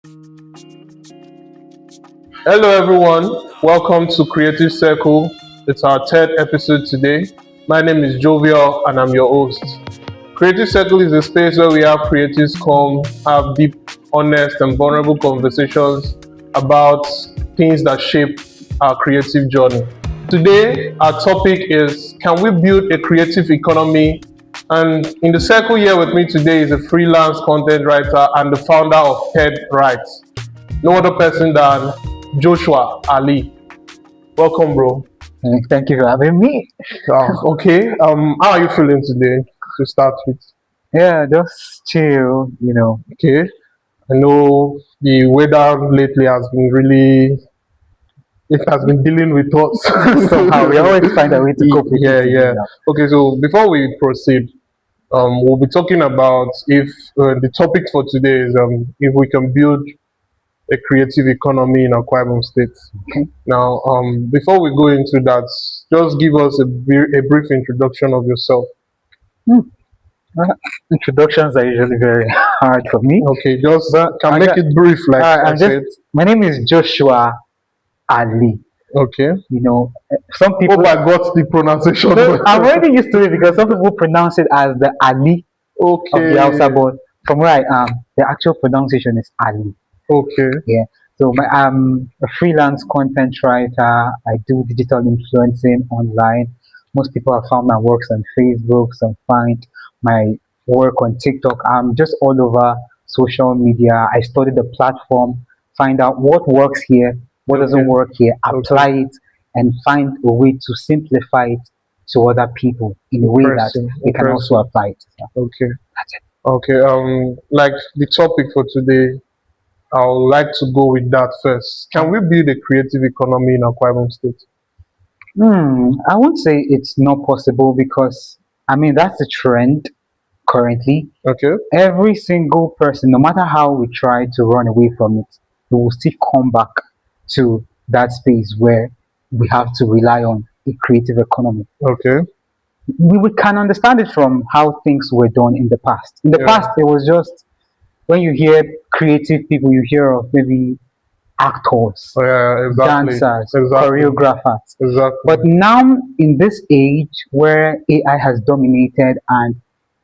Hello, everyone. Welcome to Creative Circle. It's our third episode today. My name is Jovial, and I'm your host. Creative Circle is a space where we have creatives come, have deep, honest, and vulnerable conversations about things that shape our creative journey. Today, our topic is: can we build a creative economy? And in the circle here with me today is a freelance content writer and the founder of TED Writes. No other person than Joshua Ali. Welcome, bro. Thank you for having me. Okay. How are you feeling today? To start with. Yeah, just chill. Okay. I know the weather lately has been really. It has been dealing with us Somehow we always find a way to cope with Yeah, it. yeah. Okay. So before we proceed, we'll be talking about if the topic for today is if we can build a creative economy in Akwa Ibom State. Okay. Now, before we go into that, just give us a brief introduction of yourself. Hmm. Introductions are usually very hard for me. Okay, just But can I make got, it brief, like I I'm just. said. My name is Joshua Ali. Okay. Some people. Hope I got the pronunciation. I'm already used to it because some people pronounce it as the Ali of the Hausa, Okay. but from where I am, the actual pronunciation is Ali. Okay. Yeah. So I'm a freelance content writer. I do digital influencing online. Most people have found my works on Facebook, some find my work on TikTok. I'm just all over social media. I study the platform, find out what works here, what doesn't Okay. work here, Okay. apply it, and find a way to simplify it to other people in a way that Interesting. they can also Interesting. apply it. So Okay. that's it. Okay. Like the topic for today, I would like to go with that first. Can we build a creative economy in Akwa Ibom State? I won't say it's not possible because I mean that's the trend currently. Okay. Every single person, no matter how we try to run away from it, we will still come back to that space where we have to rely on a creative economy. Okay. We can understand it from how things were done in the past. In the Yeah. past, it was just when you hear creative people, you hear of maybe actors, Oh, yeah, exactly. dancers, Exactly. choreographers. Exactly. But now, in this age where AI has dominated and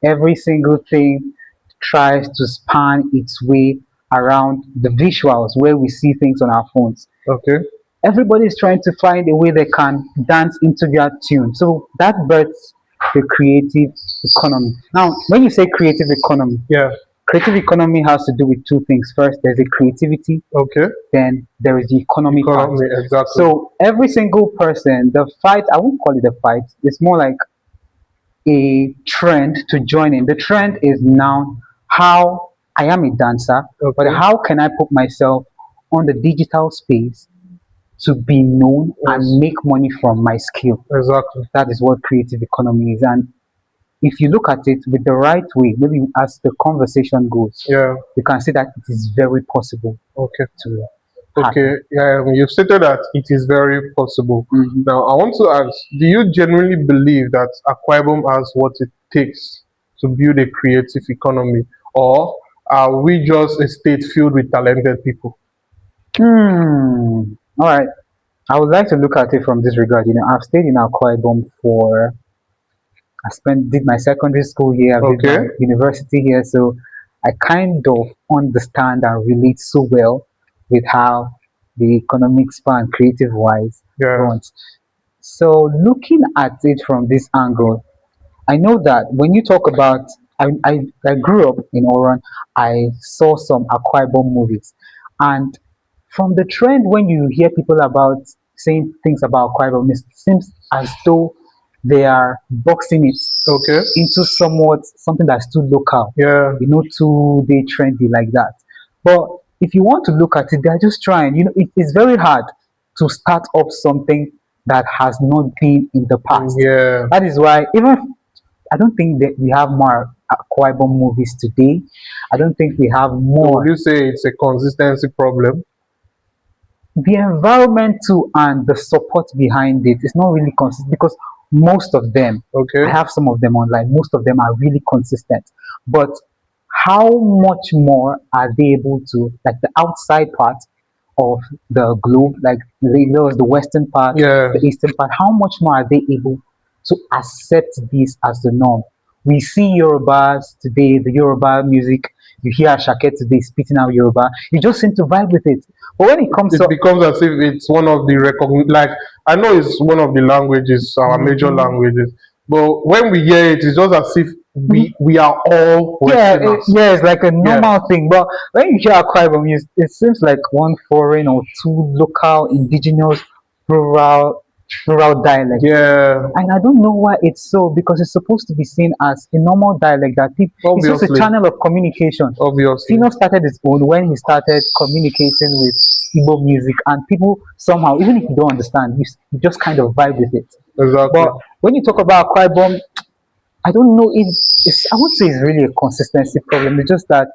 every single thing tries to span its way around the visuals where we see things on our phones, Okay. everybody is trying to find a way they can dance into their tune. So that births the creative economy. Now, when you say creative economy, Yeah. creative economy has to do with two things. First, there's the creativity, Okay. then there is the economy part. Economy. Exactly. So every single person, the fight, I won't call it a fight, it's more like a trend to join in. The trend is now how I am a dancer, but Okay. how can I put myself on the digital space to be known Yes. and make money from my skill? Exactly. That is what creative economy is. And if you look at it with the right way, maybe as the conversation goes, Yeah. you can see that it is very possible Okay. to Okay. happen. Yeah. You've stated that it is very possible. Mhm. Now, I want to ask: do you genuinely believe that Akwa Ibom has what it takes to build a creative economy, or are we just a state filled with talented people? All right. I would like to look at it from this regard. I've stayed in Akwa Ibom for did my secondary school here, I did Okay. my university here, so I kind of understand and relate so well with how the economic span, creative wise, Yeah. runs. So looking at it from this angle, I know that when you talk about, I grew up in Oran, I saw some Akwa Ibom movies, and from the trend when you hear people about saying things about Akwa Ibom, it seems as though they are boxing it Okay. into somewhat something that's too local, Yeah. too day trendy like that. But if you want to look at it, they're just trying. It is very hard to start up something that has not been in the past. Yeah. That is why even I don't think that we have more Akwa Ibom movies today. I don't think we have So more. would you say it's a consistency problem? The environment too and the support behind it is not really consistent because most of them, Okay. I have some of them online, most of them are really consistent. But how much more are they able to, like the outside part of the globe, like there was the western part, Yeah, the eastern part, how much more are they able to accept this as the norm? We see Yorubas today, the Yoruba music, you hear Ashake today spitting out Yoruba, you just seem to vibe with it. But when it comes it to becomes as if it's one of the like I know it's one of the languages, our major Mhm. languages, but when we hear it, it's just as if we are all Yeah, Westerners. yeah, it's like a Yeah, normal thing. But when you hear Akwa Ibom, it seems like one foreign or two local, indigenous, rural, rural dialect. yeah, And I don't know why it's so, because it's supposed to be seen as a normal dialect that people, it's just a obviously, channel of communication. obviously, Fino started his own when he started communicating with Igbo music, and people somehow, even if you don't understand, you just kind of vibe with it. exactly. But when you talk about Akwa Ibom, I don't know if I would say it's really a consistency problem. It's just that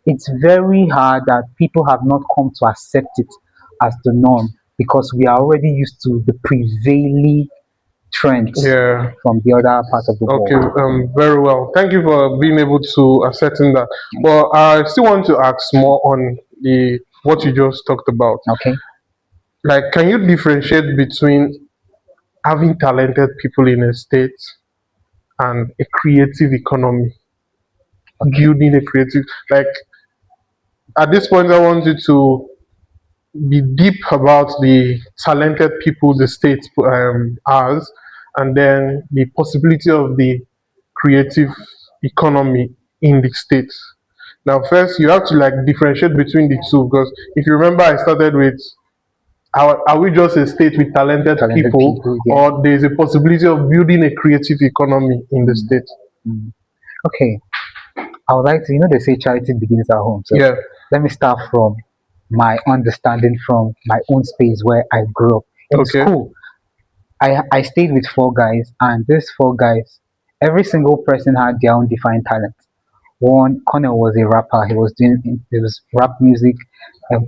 it's very hard that people have not come to accept it as the norm, because we are already used to the prevailing trends Yeah. from the other part of the Okay, world. very well. Thank you for being able to ascertain that. But I still want to ask more on the what you just talked about. Okay. Like, can you differentiate between having talented people in a state and a creative economy, Okay. building a creative, like at this point, I want you to be deep about the talented people the state has, and then the possibility of the creative economy in the state. Now, first, you have to like differentiate between the two, because if you remember, I started with are we just a state with talented Talented people, people, yeah. or there's a possibility of building a creative economy in the Mm, state? mm. Okay. I would like to, they say charity begins at home. So Yeah. let me start from my understanding from my own space where I grew up. In Okay. school, I stayed with four guys, and these four guys, every single person had their own defined talent. One, Connell was a rapper. He was rap music.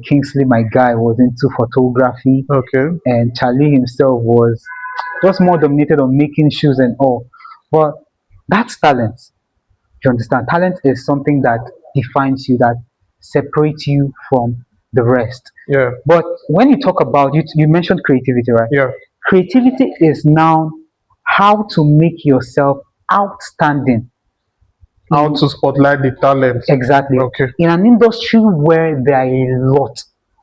Kingsley, my guy, was into photography, Okay. and Charlie himself was just more dominated on making shoes and all. But that's talent. You understand? Talent is something that defines you, that separates you from the rest. Yeah. But when you talk about you mentioned creativity, right? Yeah. Creativity is now how to make yourself outstanding How in to spotlight the talent. exactly Okay. in an industry where there are a lot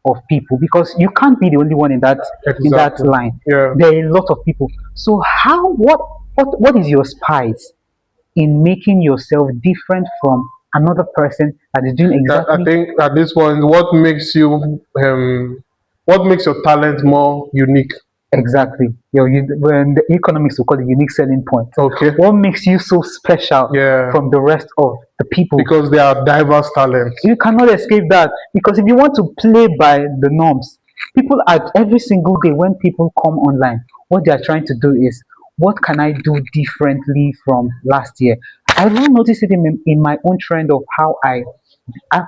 of people, because you can't be the only one in that Exactly. line. Yeah. There are a lot of people. So how what is your spice in making yourself different from another person that is doing I exactly think at this point, what makes your talent more unique? exactly when the economics will call it unique selling point. Okay. What makes you so special Yeah. from the rest of the people? Because they are diverse talents. You cannot escape that, because if you want to play by the norms, people at every single day when people come online, what they are trying to do is, what can I do differently from last year? I will notice it in my own trend of how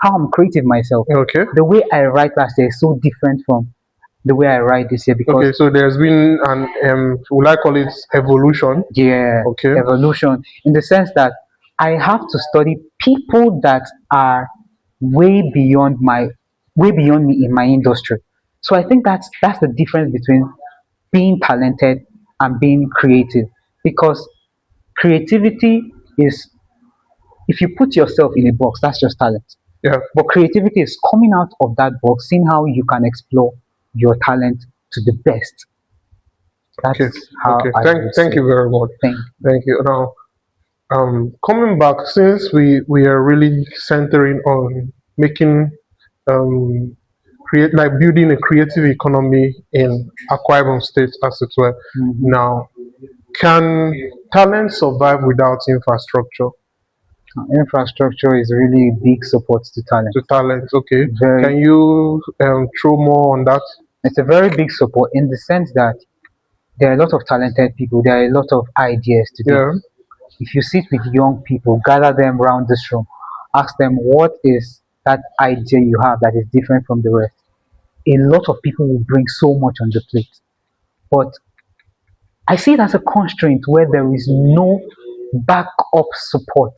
I'm creative myself. Okay. The way I write last year is so different from the way I write this year, Okay. because So there's been an will I call it evolution? yeah, Okay. evolution, in the sense that I have to study people that are way beyond my way beyond me in my industry. So I think that's the difference between being talented and being creative, because creativity is, if you put yourself in a box, that's just talent. Yeah. But creativity is coming out of that box, seeing how you can explore your talent to the best. Okay. That's how Okay. I would Thank say. you very much. Thank Thank you. Now, coming back, since we are really centering on making um create like building a creative economy in Akwa Ibom State, as it were. Mhm. Now, can talent survive without infrastructure? Infrastructure is really a big support to talent. To talent, okay. Very, Can you throw more on that? it's a very big support in the sense that there are a lot of talented people. There are a lot of ideas today. Yeah. If you sit with young people, gather them around this room, ask them what is that idea you have that is different from the rest. A lot of people will bring so much on the plate. But I see it as a constraint where there is no backup support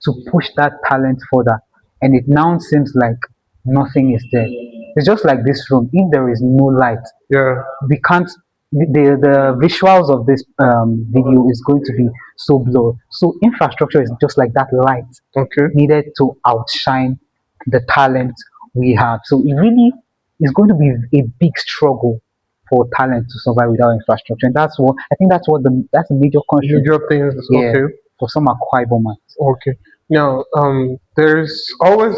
to push that talent further, and it now seems like nothing is there. It's just like this room. If there is no light, Yeah. we can't. The visuals of this video is going to be so blurred. So infrastructure is just like that light Okay. needed to outshine the talent we have. So it really is going to be a big struggle for talent to survive without infrastructure. And that's what I think that's a major constraint. Major things. Yeah, Okay. for some Akwa Ibomans. Okay. Now, there's always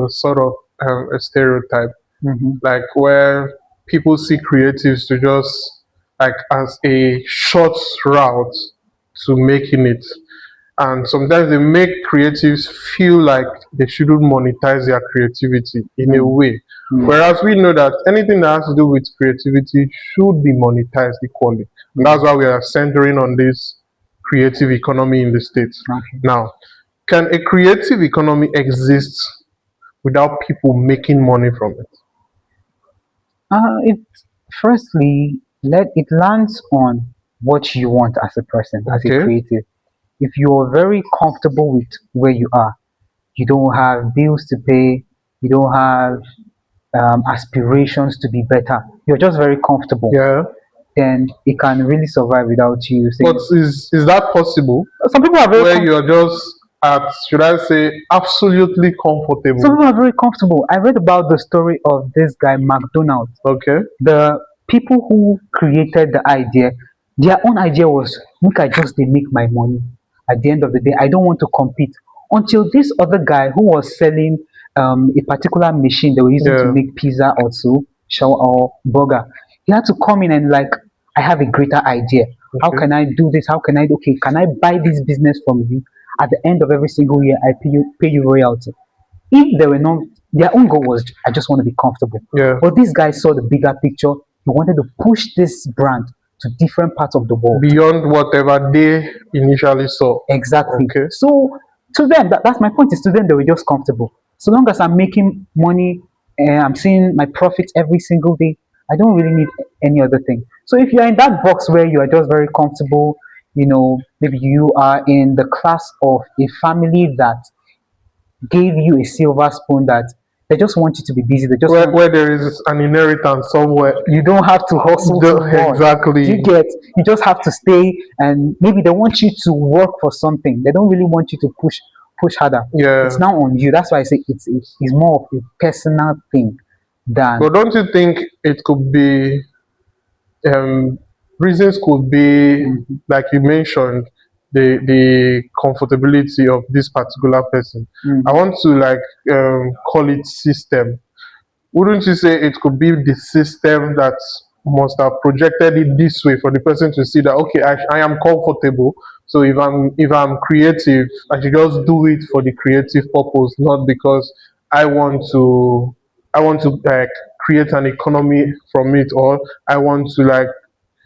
sort of a stereotype, Mm-hmm. like where people see creatives to just like as a short route to making it, and sometimes they make creatives feel like they shouldn't monetize their creativity in a Mm. way. Mm. Whereas we know that anything that has to do with creativity should be monetized equally. And that's why we are centering on this creative economy in the States. Okay. Now, can a creative economy exist without people making money from it? It firstly let it lands on what you want as a person, as a Okay. creative. If you're very comfortable with where you are, you don't have bills to pay, you don't have aspirations to be better, you're just very comfortable, Yeah. then it can really survive without you But saying. is that possible? Some people are very Where you're just at, should I say, absolutely some comfortable? people are very comfortable. I read about the story of this guy McDonald. Okay. The people who created the idea, their own idea was, make I just dey make my money. At the end of the day, I don't want to compete. Until this other guy who was selling a particular machine they were using to Yeah. make pizza or so, or burger, he had to come in and like, I have a greater idea. How Okay. can I do this? How can I do? Okay, can I buy this business from you? At the end of every single year, I pay you royalty. If they were not, their own goal was, I just want to be comfortable. Yeah. But this guy saw the bigger picture. He wanted to push this brand to different parts of the world. Beyond whatever they initially saw. Exactly. Okay. So to them, that's my point. Is to them they were just comfortable. So long as I'm making money and I'm seeing my profits every single day, I don't really need any other thing. So if you're in that box where you are just very comfortable, maybe you are in the class of a family that gave you a silver spoon, that they just want you to be busy. They just Where, want, where there is an inheritance somewhere. you don't have to hustle too much. Exactly. You just have to stay, and maybe they want you to work for something. They don't really want you to push harder. Yeah. It's now on you. That's why I say it's more of a personal thing than. But don't you think it could be reasons could be, like you mentioned, the comfortability of this particular person. I want to like call it system. Wouldn't you say it could be the system that must have projected it this way for the person to see that, okay, I am comfortable, so if I'm creative, I should just do it for the creative purpose, not because I want to like create an economy from it, or I want to like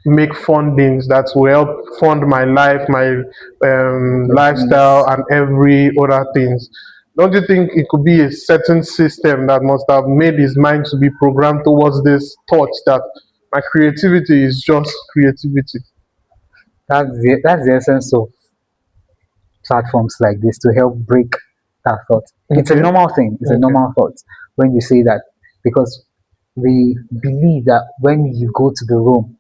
make fundings that will help fund my life, my lifestyle, and every other things. Don't you think it could be a certain system that must have made his mind to be programmed towards this thought that my creativity is just creativity? That's the essence of platforms like this, to help break that thought. It's a Okay. normal thing. It's a Okay. normal thought when you say that, because we believe that when you go to the room,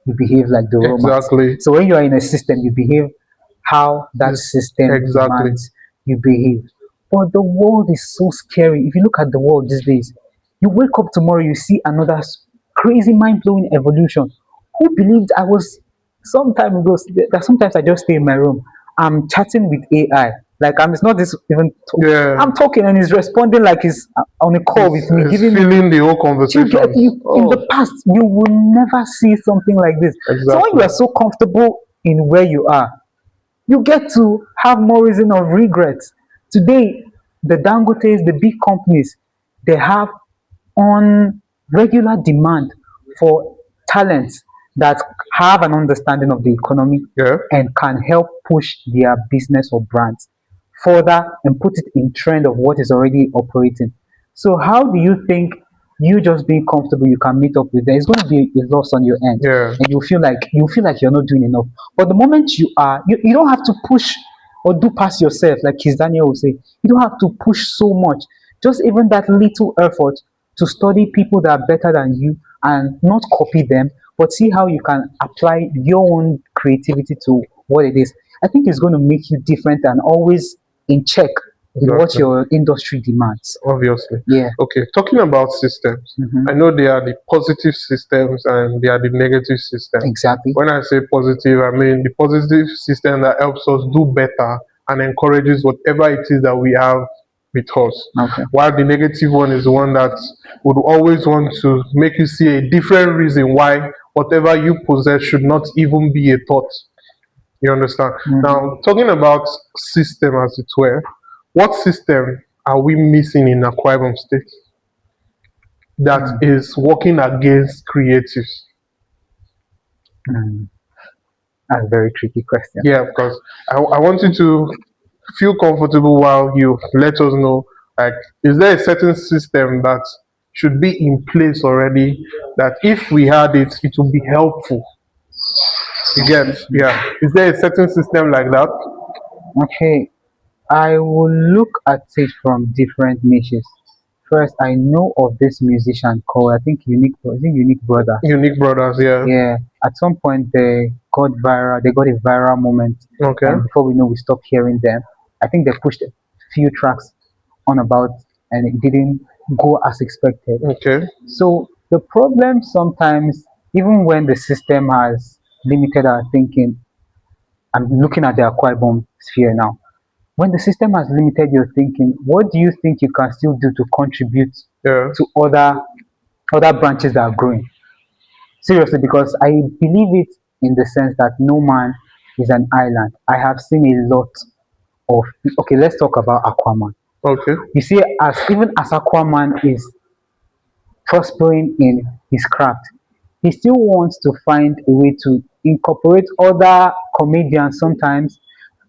you behave like the Romans. Exactly. So when you are in a system, you behave how that Yes, system exactly. demands you behave. But the world is so scary. If you look at the world these days, you wake up tomorrow, you see another crazy, mind blowing evolution. Who believed I was some time ago? That sometimes I just stay in my room. I'm chatting with AI. Like it's not this even. Yeah. I'm talking and he's responding like he's on a call with me, It's giving me. feeling the whole You conversation. get you in the past, you will never see something like this. So when you Exactly. are so comfortable in where you are, you get to have more reason of regret. Today, the Dangotes, the big companies, they have on regular demand for talents that have an understanding of the economy Yeah. and can help push their business or brands further and put it in trend of what is already operating. So how do you think you just being comfortable you can meet up with them? It's going to be a loss on your end, Yeah. and you feel like you're not doing enough. But the moment you are, you don't have to push or do past yourself, like Kiss Daniel will say. You don't have to push so much. Just even that little effort to study people that are better than you and not copy them, but see how you can apply your own creativity to what it is. I think it's going to make you different and always in check with what Exactly. your industry demands. Obviously. Yeah. Okay, talking about systems, I Hmm. know there are the positive systems and there are the negative systems. Exactly. When I say positive, I mean the positive system that helps us do better and encourages whatever it is that we have with us. Okay. While the negative one is the one that would always want to make you see a different reason why whatever you possess should not even be a thought. You understand? Hmm. Now, talking about system as it were, what system are we missing in Akwa Ibom State that is working against creatives? Mm. That's a very tricky question. Yeah, because I want you to feel comfortable while you let us know, like, is there a certain system that should be in place already that if we had it, it would be helpful? You get, yeah. Is there a certain system like that? Okay, I will look at it from different niches. First, I know of this musician called, I think, Unique Brothers. Unique Brothers, yeah. Yeah, at some point they got viral. They got a viral moment, Okay, and before we know, we stopped hearing them. I think they pushed a few tracks on about, and it didn't go as expected. okay, So the problem sometimes, even when the system has limited our thinking, I'm looking at the Akwa Ibom sphere now. When the system has limited your thinking, what do you think you can still do to contribute yeah. to other branches that are growing? Seriously, because I believe it in the sense that no man is an island. I have seen a lot of, okay, let's talk about Aquaman. Okay, You see, as even as Aquaman is prospering in his craft, he still wants to find a way to incorporate other comedians sometimes,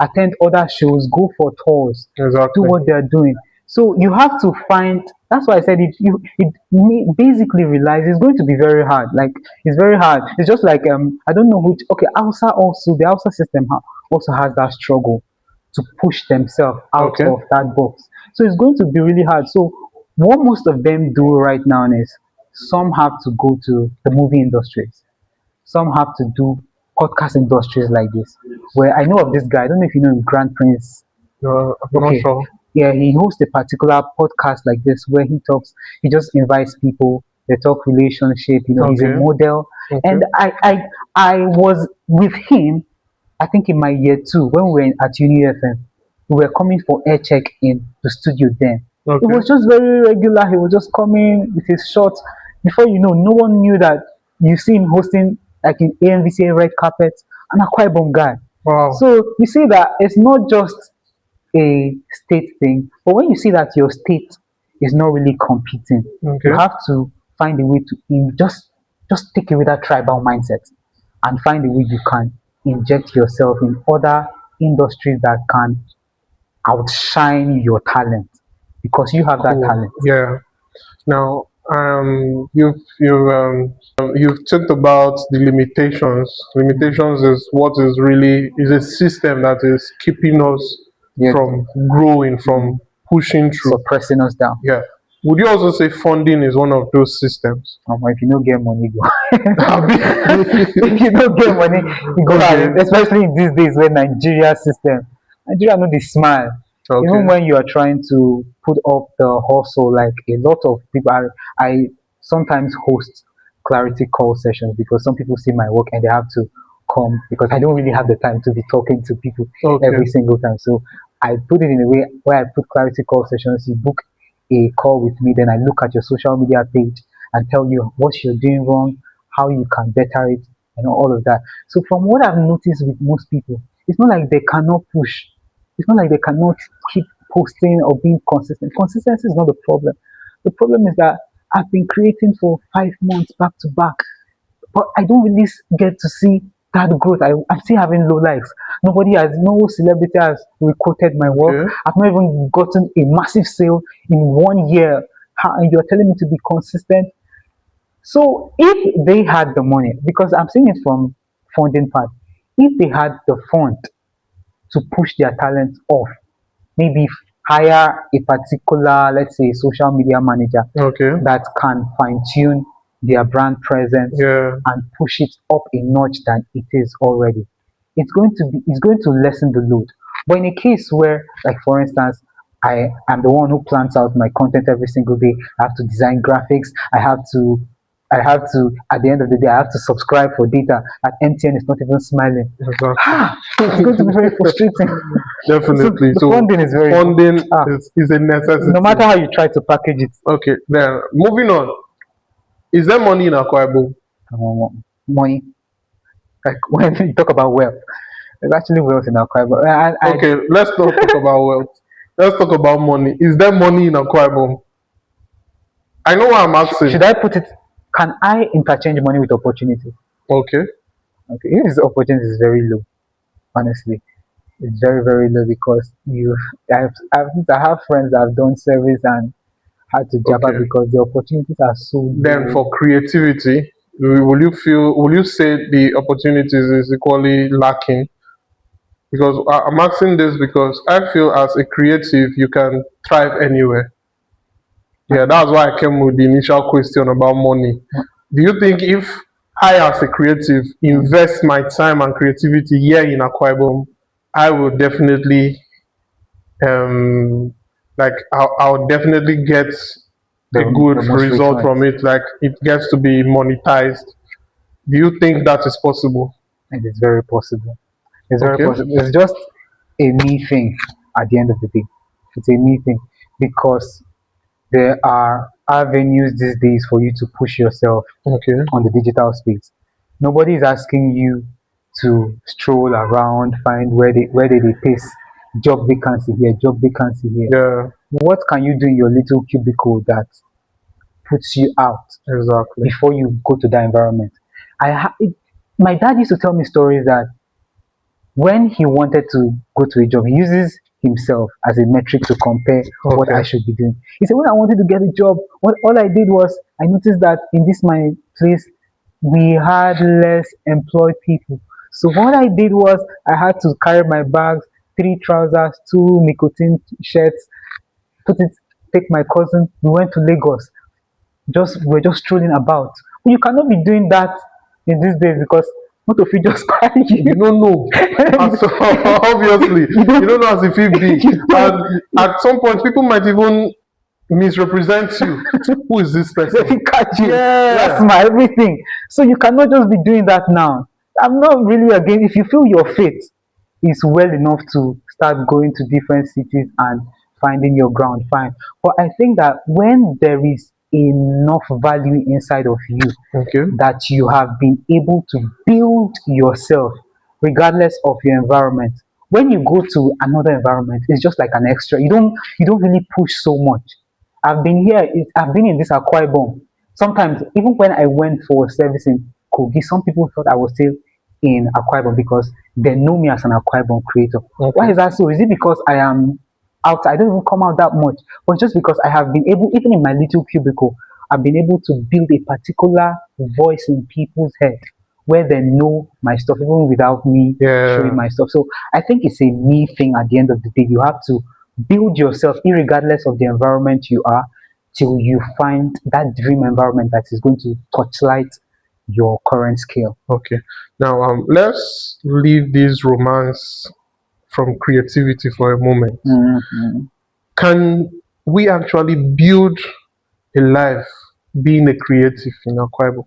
attend other shows, go for tours, do exactly. what they're doing. So you have to find. That's why I said basically relies it's going to be very hard. Like it's very hard. It's just like I don't know which. Okay, Hausa also the Hausa system also has that struggle to push themselves out Okay, of that box. So it's going to be really hard. So what most of them do right now is some have to go to the movie industries, some have to do podcast industries like this. Where I know of this guy, I don't know if you know him, Grand Prince. I'm not Okay, sure. yeah, he hosts a particular podcast like this where he just invites people, they talk relationship, he's a Okay, model. okay, And I was with him, I think in my year two, when we were at Uni FM, we were coming for air check in the studio then. It okay. was just very regular. He was just coming with his shorts. Before you know, no one knew that you see him hosting like in AMVCA red carpet and a quite bomb guy. Wow. So you see that it's not just a state thing, but when you see that your state is not really competing, you Okay. have to find a way to just take away that tribal mindset and find a way you can inject yourself in other industries that can outshine your talent because you have that Cool. talent. Yeah. Now, you've talked about the limitations. Limitations is what is really is a system that is keeping us Yeah, from growing, from pushing through. suppressing us down. Yeah. Would you also say funding is one of those systems? If you don't get money, go. Okay. If you don't get money, you go out. Especially in these days when Nigeria know the smile. Even Okay. when you are trying to put up the hustle, like a lot of people, I sometimes host clarity call sessions because some people see my work and they have to come because I don't really have the time to be talking to people Okay. every single time. So I put it in a way where I put clarity call sessions. You book a call with me, then I look at your social media page and tell you what you're doing wrong, how you can better it, and all of that. So from what I've noticed with most people, it's not like they cannot push. It's not like they cannot keep posting or being consistent. Consistency is not the problem. The problem is that I've been creating for 5 months back to back, but I don't really get to see that growth. I'm still having low likes. No celebrity has requoted my work. Okay. I've not even gotten a massive sale in 1 year. And you're telling me to be consistent? So if they had the money, because I'm seeing it from funding part, if they had the fund to push their talents off. Maybe hire a particular, let's say, social media manager Okay. that can fine tune their brand presence Yeah. and push it up a notch than it is already. It's going to lessen the load. But in a case where, like for instance, I am the one who plans out my content every single day. I have to design graphics. At the end of the day, I have to subscribe for data. At MTN, it's not even smiling. Exactly. It's going to be very frustrating. So Definitely. the So funding is very funding ah, is a necessity. no matter how you try to package it. Okay. Then moving on. Is there money in Akwa Ibom? Money, like when you talk about wealth, there's actually wealth in Akwa Ibom. Okay, let's not talk about wealth. Let's talk about money. Is there money in Akwa Ibom? I know what I'm asking. Should I put it? Can I interchange money with opportunity? Okay. Okay, if this opportunity is very low, honestly, it's very very low because I have friends that have done service and had to jab Okay. because the opportunities are so Then low. for creativity, will you say the opportunities is equally lacking? Because I'm asking this because I feel as a creative, you can thrive anywhere. Yeah, that's why I came with the initial question about money. Do you think if I, as a creative, invest my time and creativity here in Akwa Ibom, I will definitely, I'll definitely get a good The most result returns. from it. Like it gets to be monetized. Do you think that is possible? It is very possible. It's very Okay. possible. It's just a me thing at the end of the day. It's a me thing because there are avenues these days for you to push yourself Okay. on the digital space. Nobody is asking you to stroll around, find where they paste job vacancy here, job vacancy here. Yeah. What can you do in your little cubicle that puts you out Exactly. before you go to that environment? My dad used to tell me stories that when he wanted to go to a job, he uses himself as a metric to compare what I Okay. should be doing. He said, when I wanted to get a job, what all I did was I noticed that in this my place we had less employed people. So what I did was I had to carry my bags, three trousers, two nicotine shirts, put it, take my cousin. We went to Lagos. We're just strolling about. But you cannot be doing that in these days because not of you just carry You you. don't know. And so obviously, you don't know as if it be. You don't. And at some point, people might even misrepresent you. Who is this They person? will catch you. That's Yeah. my everything. So you cannot just be doing that now. I'm not really again. If you feel your faith is well enough to start going to different cities and finding your ground, fine. But I think that when there is enough value inside of you Okay. that you have been able to build yourself regardless of your environment, when you go to another environment it's just like an extra. You don't really push so much. I've been in this Akwa Ibom. Sometimes even when I went for service in Kogi, some people thought I was still in Akwa Ibom because they know me as an Akwa Ibom creator. Why Okay. is that so? Is it because I am out? I don't even come out that much, but just because I have been able, even in my little cubicle, I've been able to build a particular voice in people's head where they know my stuff even without me showing Yeah. my stuff. So I think it's a me thing at the end of the day. You have to build yourself regardless of the environment you are till you find that dream environment that is going to touchlight your current skill. Okay. Now, let's leave this romance from creativity for a moment. Mhm. Can we actually build a life being a creative in Akwa Ibom?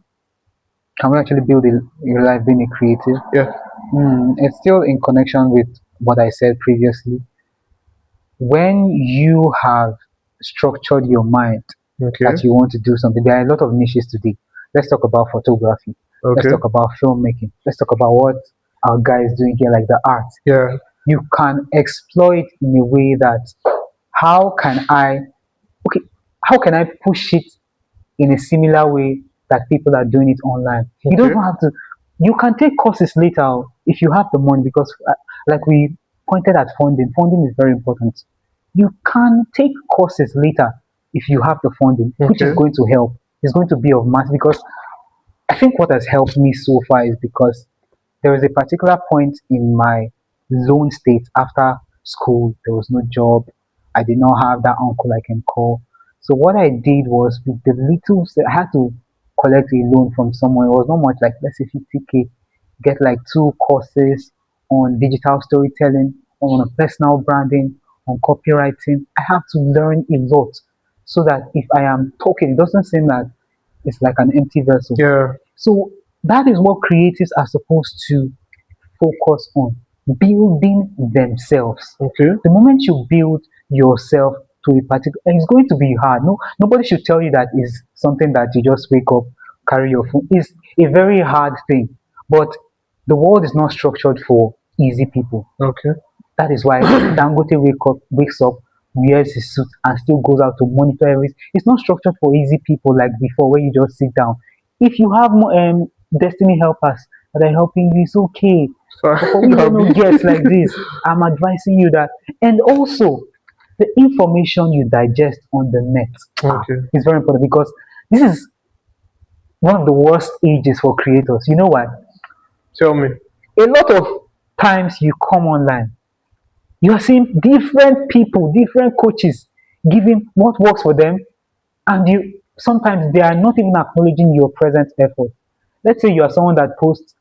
Can we actually build a life being a creative? Yeah. It's still in connection with what I said previously. When you have structured your mind Okay. that you want to do something, there are a lot of niches today. Let's talk about photography. Let's Okay. talk about filmmaking. Let's talk about what our guy is doing here, like the art. Yeah. You can exploit in a way that how can I okay, how can I push it in a similar way that people are doing it online? You don't Okay. even have to. You can take courses later if you have the money because, like we pointed at funding, funding is very important. You can take courses later if you have the funding, which is Okay. going to help. It's going to be of mass because I think what has helped me so far is because there was a particular point in my lone state after school. There was no job. I did not have that uncle I can call. So what I did was with the little I had to collect a loan from someone. It was not much, like let's say 50K. Get like two courses on digital storytelling, on personal branding, on copywriting. I have to learn a lot so that if I am talking, it doesn't seem that it's like an empty vessel. Yeah. So that is what creatives are supposed to focus on, building themselves. Okay. The moment you build yourself to a particular, and it's going to be hard. No, nobody should tell you that is something that you just wake up, carry your phone. It's a very hard thing, but the world is not structured for easy people. Okay. That is why Dangote wakes up, wears his suit, and still goes out to monitor everything. It's not structured for easy people like before, where you just sit down. If you have destiny helpers that are helping you, it's okay. But for we don't know guests like this, I'm advising you that, and also the information you digest on the net Okay. is very important because this is one of the worst ages for creators. You know why? Tell me. A lot of times you come online, you are seeing different people, different coaches giving what works for them, and you sometimes they are not even acknowledging your present effort. Let's say you are someone that posts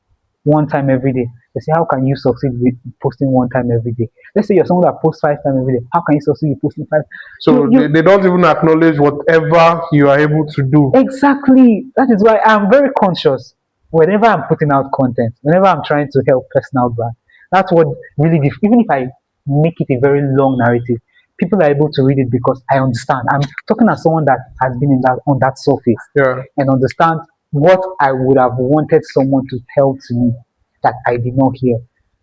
one time every day. They say, how can you succeed with posting one time every day? Let's say you're someone that posts 5 times every day. How can you succeed with posting five? So they don't even acknowledge whatever you are able to do. Exactly. That is why I'm very conscious whenever I'm putting out content, whenever I'm trying to help personal brand. That's what really, even if I make it a very long narrative, people are able to read it because I understand. I'm talking as someone that has been in that on that surface Yeah. and understand what I would have wanted someone to tell to me that I did not hear.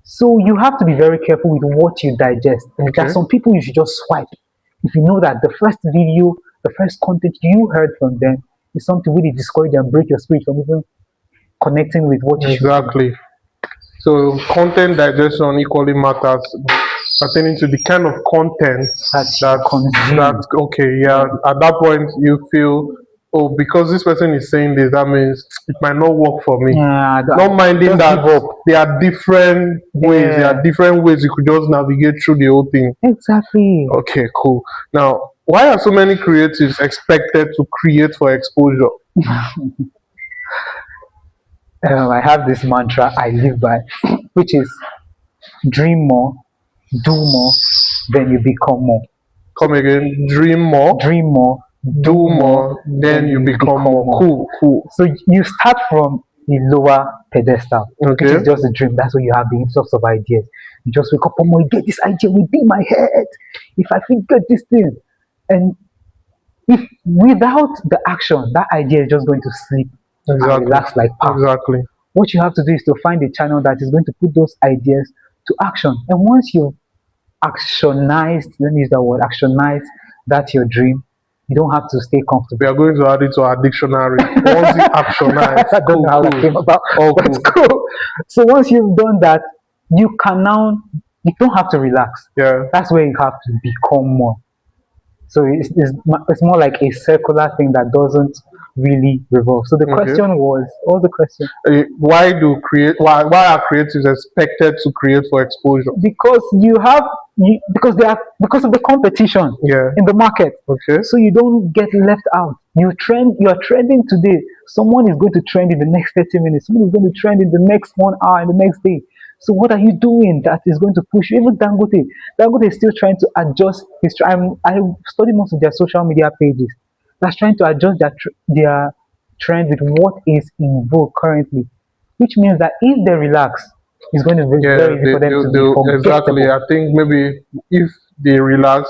So you have to be very careful with what you digest. There Okay. are some people you should just swipe. If you know that the first video, the first content you heard from them is something really discourage and break your spirit from even connecting with what you should do. Exactly. So content digestion equally matters pertaining to the kind of content That you consume. that okay, yeah. At that point you feel, oh, because this person is saying this, that means it might not work for me. Yeah, Not minding just that give up. there are different ways, there Yeah. are different ways you could just navigate through the whole thing. Exactly. Okay, cool. Now, why are so many creatives expected to create for exposure? I have this mantra I live by, which is dream more, do more, then you become more. Come again, dream more, Dream more, do more, then you become more. Cool, cool. So you start from the lower pedestal, which Okay. is just a dream. That's where you have the influx of ideas. You just wake up, oh my, get this idea within my head. If I think get this thing, and if without the action, that idea is just going to sleep and Exactly. relax like pap. Exactly. What you have to do is to find a channel that is going to put those ideas to action. And once you've actionized, let me use that word, actionized that's your dream, you don't have to stay comfortable. We are going to add it to our dictionary. Once you actionize, I don't know how it came about. Oh, But it's cool. So once you've done that, you can now, you don't have to relax. Yeah. That's where you have to become more. So it's more like a circular thing that doesn't really revolve. So the Okay. question was, what was the question? Why are creatives expected to create for exposure? Because because of the competition Yeah. in the market. Okay. So you don't get left out. You are trending today. Someone is going to trend in the next 30 minutes. Someone is going to trend in the next 1 hour, in the next day. So what are you doing that is going to push you? Even Dangote is still trying to adjust his. I study most of their social media pages. That's trying to adjust their trend with what is in vogue currently, which means that if they relax, it's going to be Yeah, very easy for them to be exactly. forgettable, I think maybe if they relax,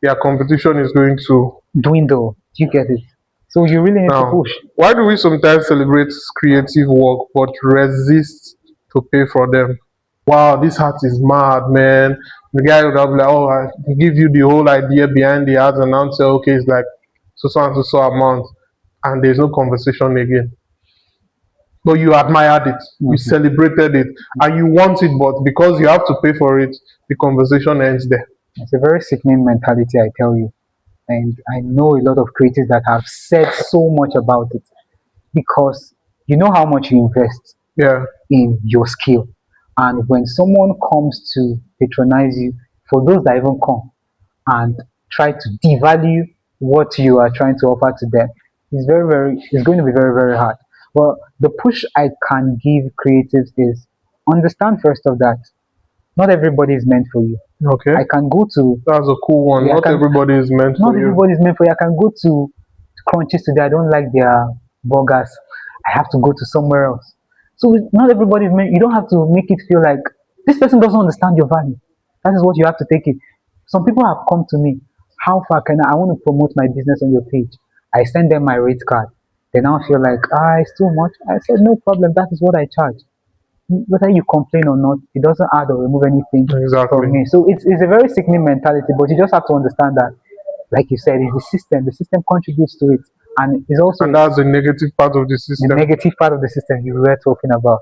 their competition is going to. dwindle. Do you get it? So you really need to Now, push. why do we sometimes celebrate creative work but resist to pay for them? Wow, this art is mad, man. The guy would have like, oh, I give you the whole idea behind the art and now say, okay, it's like so and so amount, and there's no conversation again. But you admired it, you celebrated it, and you want it, but because you have to pay for it, the conversation ends there. It's a very sickening mentality, I tell you. And I know a lot of creators that have said so much about it because you know how much you invest Yeah, in your skill. And when someone comes to patronize you, for those that even come and try to devalue what you are trying to offer to them, it's going to be very, very hard. Well, the push I can give creatives is understand first of that not everybody is meant for you. Okay. I can go to That's a cool one. yeah, Not everybody is meant not for you. everybody is meant for you. I can go to Crunches today. I don't like their burgers. I have to go to somewhere else. So not everybody is meant. You don't have to make it feel like this person doesn't understand your value. That is what you have to take it. Some people have come to me. How far can I want to promote my business on your page? I send them my rate card. They now feel like it's too much. I said no problem. That is what I charge. Whether you complain or not, it doesn't add or remove anything Exactly. from me. So it's a very sickening mentality, but you just have to understand that, like you said, it's the system. The system contributes to it, and it's also And that's the negative part of the the system. negative part of the system you were talking about.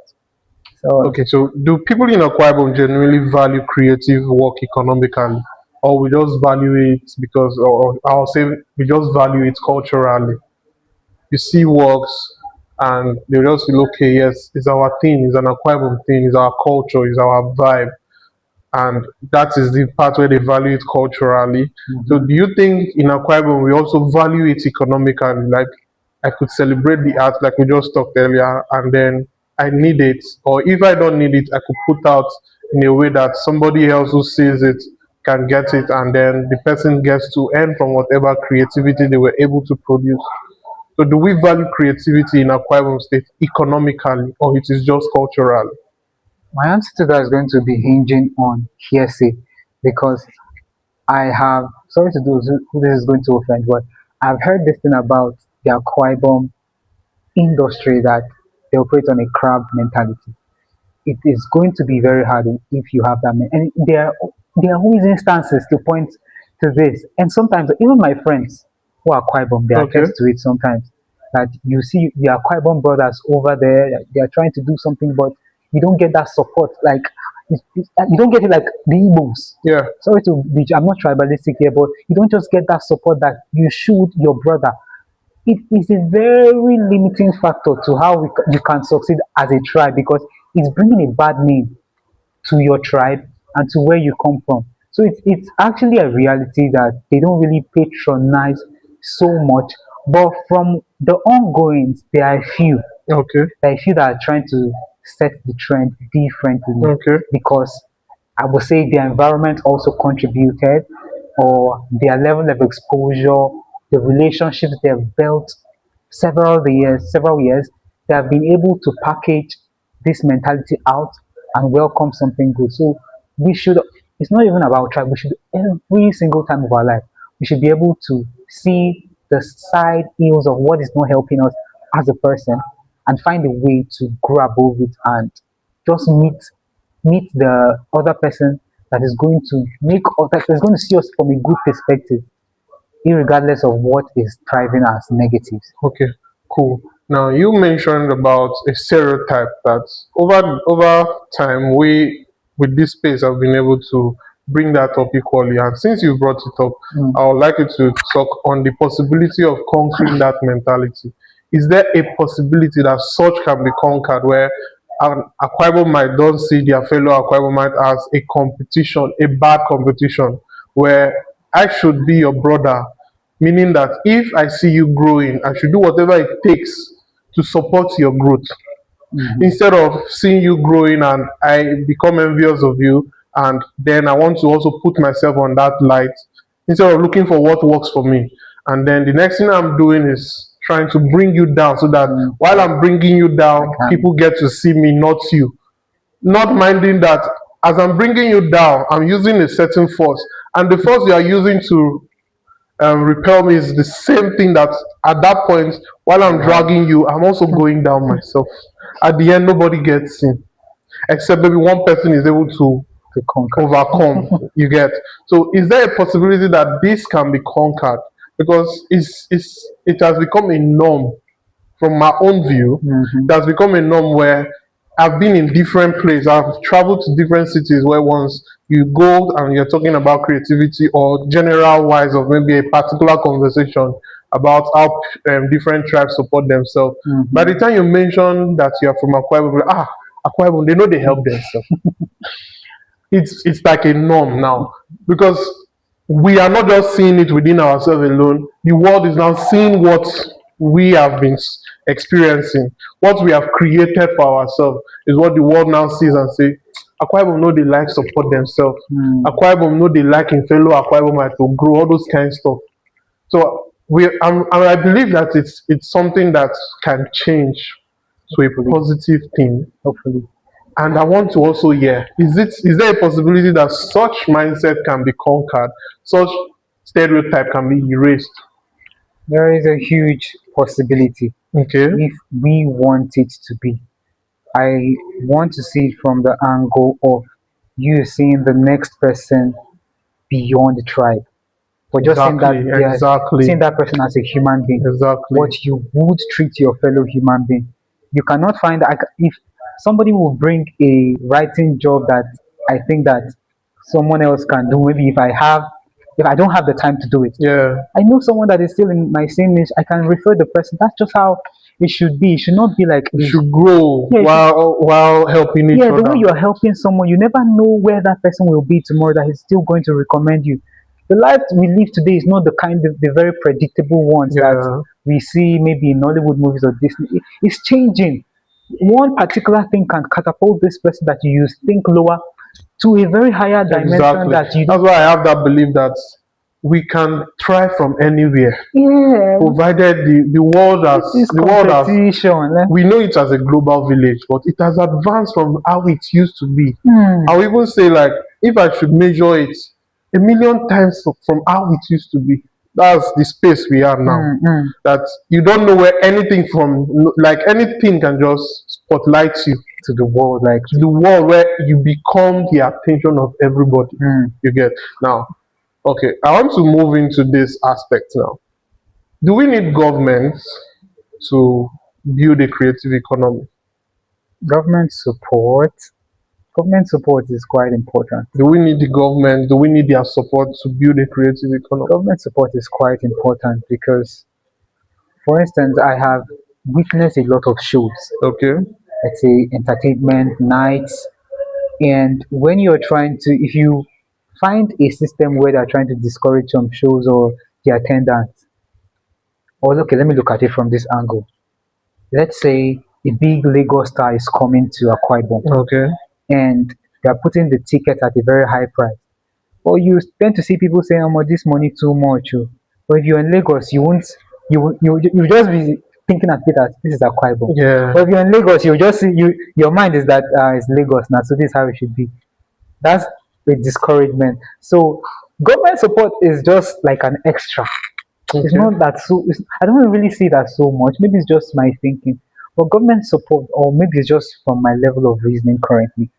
So Okay, so do people in Akwa Ibom genuinely value creative work economically, or we just value it because, or I'll say we just value it culturally? You see works, and they just feel okay. Yes, it's our thing. It's an Akwa Ibom thing. It's our culture. It's our vibe, and that is the part where they value it culturally. So, do you think in Akwa Ibom we also value it economically? Like, I could celebrate the art, like we just talked earlier, and then I need it, or if I don't need it, I could put out in a way that somebody else who sees it can get it, and then the person gets to earn from whatever creativity they were able to produce. So, do we value creativity in Akwa Ibom State economically, or it is just cultural? my answer to that is going to be hinging on hearsay, because I have sorry to those who this is going to offend, but I've heard this thing about the Akwa Ibom industry that they operate on a crab mentality. It is going to be very hard if you have that. And there are always instances to point to this. And sometimes even my friends who are Kwaibom, they Okay. attest to it sometimes. That you see your Kwaibom brothers over there, they are trying to do something, but you don't get that support. Like you don't get it like the Igbos. Yeah. Sorry to be, I'm not tribalistic here, but you don't just get that support that you should your brother. It is a very limiting factor to how you can succeed as a tribe, because it's bringing a bad name to your tribe and to where you come from. So it's actually a reality that they don't really patronize so much. But from the ongoings, there are a few. Okay. There are a few that are trying to set the trend differently, Okay. because I would say their environment also contributed, or their level of exposure, the relationships they've built several years, they have been able to package this mentality out and welcome something good. So we should, it's not even about tribe, we should every single time of our life, we should be able to see the side ills of what is not helping us as a person and find a way to grow above it and just meet the other person that is going to that is going to see us from a good perspective, regardless of what is driving us negatives. Okay, cool. Now you mentioned about a stereotype that over time we with this space have been able to bring that up equally. And since you brought it up, Mm. I would like you to talk on the possibility of conquering that mentality. Is there a possibility that such can be conquered where an Akwa might don't see their fellow Akwa might as a competition, a bad competition, where I should be your brother, meaning that if I see you growing, I should do whatever it takes to support your growth. Mhm. Instead of seeing you growing and I become envious of you, and then I want to also put myself on that light, instead of looking for what works for me. And then the next thing I'm doing is trying to bring you down so that Mm. while I'm bringing you down, can. people get to see me, not you. Not minding that as I'm bringing you down, I'm using a certain force. And the force you are using to repel me is the same thing that at that point, while I'm dragging you, I'm also going down myself. At the end, nobody gets in, except maybe one person is able to To conquer. overcome. You get. So, is there a possibility that this can be conquered? Because it has become a norm from my own view, Mhm. that's become a norm where I've been in different places. I've traveled to different cities where once you go and you're talking about creativity or general wise of maybe a particular conversation about how different tribes support themselves. By Mhm. the time you mention that you're from Akwa Ibom, Akwa Ibom, they know they help themselves. It's like a norm now because we are not just seeing it within ourselves alone. The world is now seeing what we have been experiencing, what we have created for ourselves is what the world now sees and say, Akwa Ibom know they like support themselves. Mm. Akwa Ibom know they like in fellow Akwa Ibom to grow, all those kind of stuff. So I believe that it's something that can change to a Hopefully, positive thing. hopefully. And I want to also hear, is there a possibility that such mindset can be conquered, such stereotype can be erased? There is a huge possibility Okay, if we want it to be. I want to see it from the angle of you seeing the next person beyond the tribe. But just seeing that, exactly, yeah, exactly, seeing that person as a human being, exactly. what you would treat your fellow human being. You cannot find if somebody will bring a writing job that I think that someone else can do. Maybe if I don't have the time to do it, Yeah, I know someone that is still in my same age. I can refer the person. That's just how it should be. It should not be like we this. should grow Yeah, while helping each yeah, the way other. you are helping someone, you never know where that person will be tomorrow that he's still going to recommend you. The life we live today is not the kind of the very predictable ones that Yeah, we see maybe in Hollywood movies or Disney. It's changing. One particular thing can catapult this person that you think lower to a very higher dimension exactly. that you That's don't. why I have that belief that we can thrive from anywhere, Yeah, provided the world has this the world has competition. we know it as a global village, but it has advanced from how it used to be. Hmm, I would even say, like, if I should measure it a million times from how it used to be, that's the space we are now. hmm. That you don't know where anything from, like anything can just spotlight you To the world, like, to the world where you become the attention of everybody. hmm. You get now. Okay, I want to move into this aspect now. Do we need government to build a creative economy? Government support. Government support is quite important. Do we need the government? Do we need their support to build a creative economy? Government support is quite important because, for instance, I have witnessed a lot of shows, Okay. let's say entertainment nights, and when you're trying to, if you find a system where they're trying to discourage some shows or the attendance, or okay, let me look at it from this angle. Let's say a big Lagos star is coming to Akwa Ibom Okay. and they're putting the ticket at a very high price. Or you tend to see people saying, "Oh, this money too much." Oh." But if you're in Lagos, you won't. You just be thinking at it as this is Akwa Ibom. Yeah. But if you're in Lagos, you just see you. Your mind is that it's Lagos now, so this is how it should be. That's a discouragement. So government support is just like an extra. It's Okay. not that so. I don't really see that so much. Maybe it's just my thinking. But government support, or maybe it's just from my level of reasoning currently.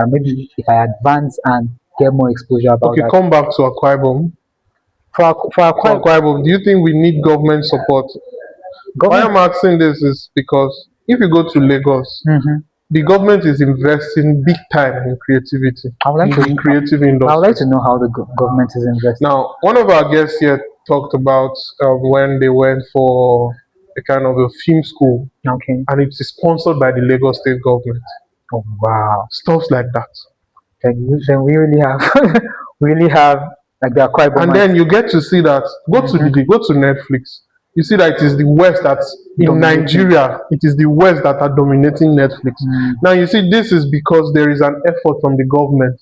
Maybe if I advance and get more exposure about Okay, that. come back to Akwa Ibom. For For Akwa Akwa Ibom, do you think we need government support? Why government, I'm asking this is because if you go to Lagos, mhm. the government is investing big time in creativity, I would like in the to. creative I would like industry. to know how the government is investing. Now, one of our guests here talked about when they went for a kind of a film school, Okay. and it is sponsored by the Lagos state government. Oh wow. Stuff like that. Then we really have we really have like the Akwa And Ibom. then you get to see that go to Netflix. You see that it is the West that's in Dominating. Nigeria, it is the West that are dominating Netflix. Now you see this is because there is an effort from the government.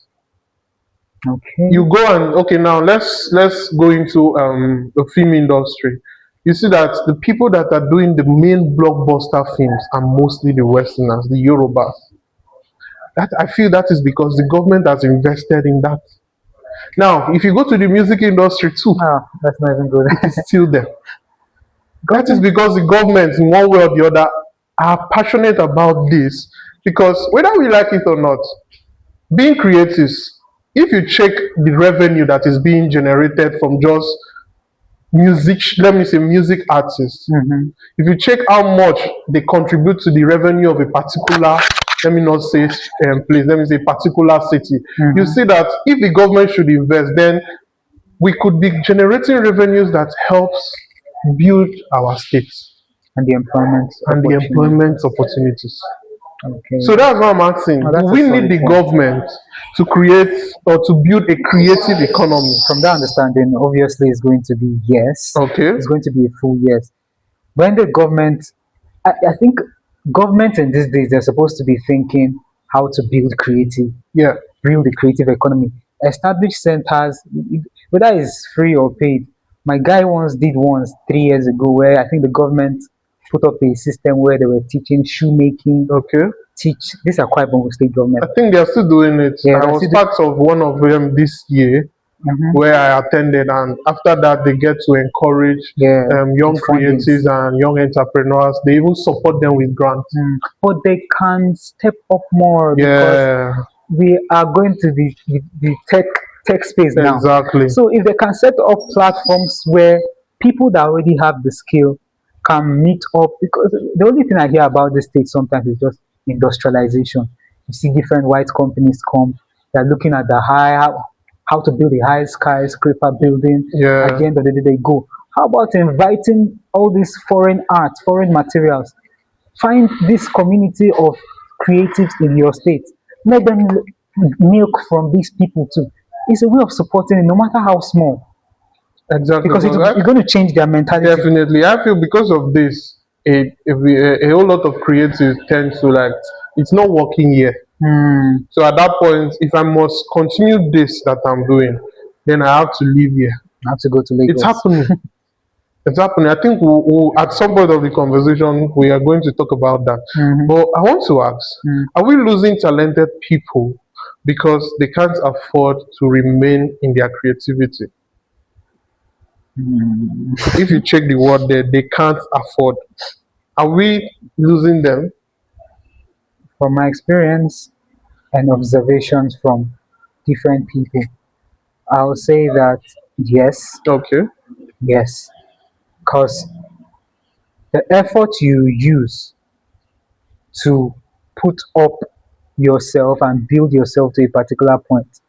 Okay. You go and okay now let's go into the film industry. You see that the people that are doing the main blockbuster films are mostly the Westerners, the Yorubas. That I feel that is because the government has invested in that. Now, if you go to the music industry too, Ah, that's not even good. it's still there. That is Government. because the government, in one way or the other, are passionate about this. Because whether we like it or not, being creatives, if you check the revenue that is being generated from just music, let me say music artists, Mhm. if you check how much they contribute to the revenue of a particular, let me not say place, let me say particular city, you Mhm. see that if the government should invest, then we could be generating revenues that helps build our states And the employment and the opportunity. employment opportunities. Okay. So that's what I'm asking. Oh, Do that's a we need solid the point. government to create or to build a creative economy? From that understanding, obviously, it's going to be yes. Okay. It's going to be a full yes. When the government, I think government in these days, they're supposed to be thinking how to Yeah. build the creative economy. Establish centers, whether it's free or paid. My guy once did once 3 years ago where I think the government put up a system where they were teaching shoemaking, Okay. teach this Akwa Ibom State I government. think they're still doing it. Yeah, I that's was it. part of one of them this year Mhm. where I attended, and after that, they get to encourage Yeah, young with fundings. creatives and young entrepreneurs. They even support them with grants. But they can step up more because Yeah, we are going to the tech space now. exactly. So if they can set up platforms where people that already have the skill can meet up, because the only thing I hear about this state sometimes is just industrialization. You see different white companies come, they're looking at the how to build a high skyscraper building. At Yeah, the end of the day, they go. How about inviting all these foreign art, foreign materials? Find this community of creatives in your state. Let them milk from these people too. It's a way of supporting it, no matter how small, exactly. because Because it's going to change their mentality. definitely, I feel because of this, a whole lot of creatives tend to like it's not working here. Hmm, So at that point, if I must continue this that I'm doing, then I have to leave here. I have to go to It's Lagos. happening. It's happening. I think at some point of the conversation, we are going to talk about that. Mhm, But I want to ask, mm, are we losing talented people because they can't afford to remain in their creativity? mm. If you check the word there, they can't afford. Are we losing them? From my experience and observations from different people, I'll say that yes, Okay. yes, because the effort you use to put up yourself and build yourself to a particular point.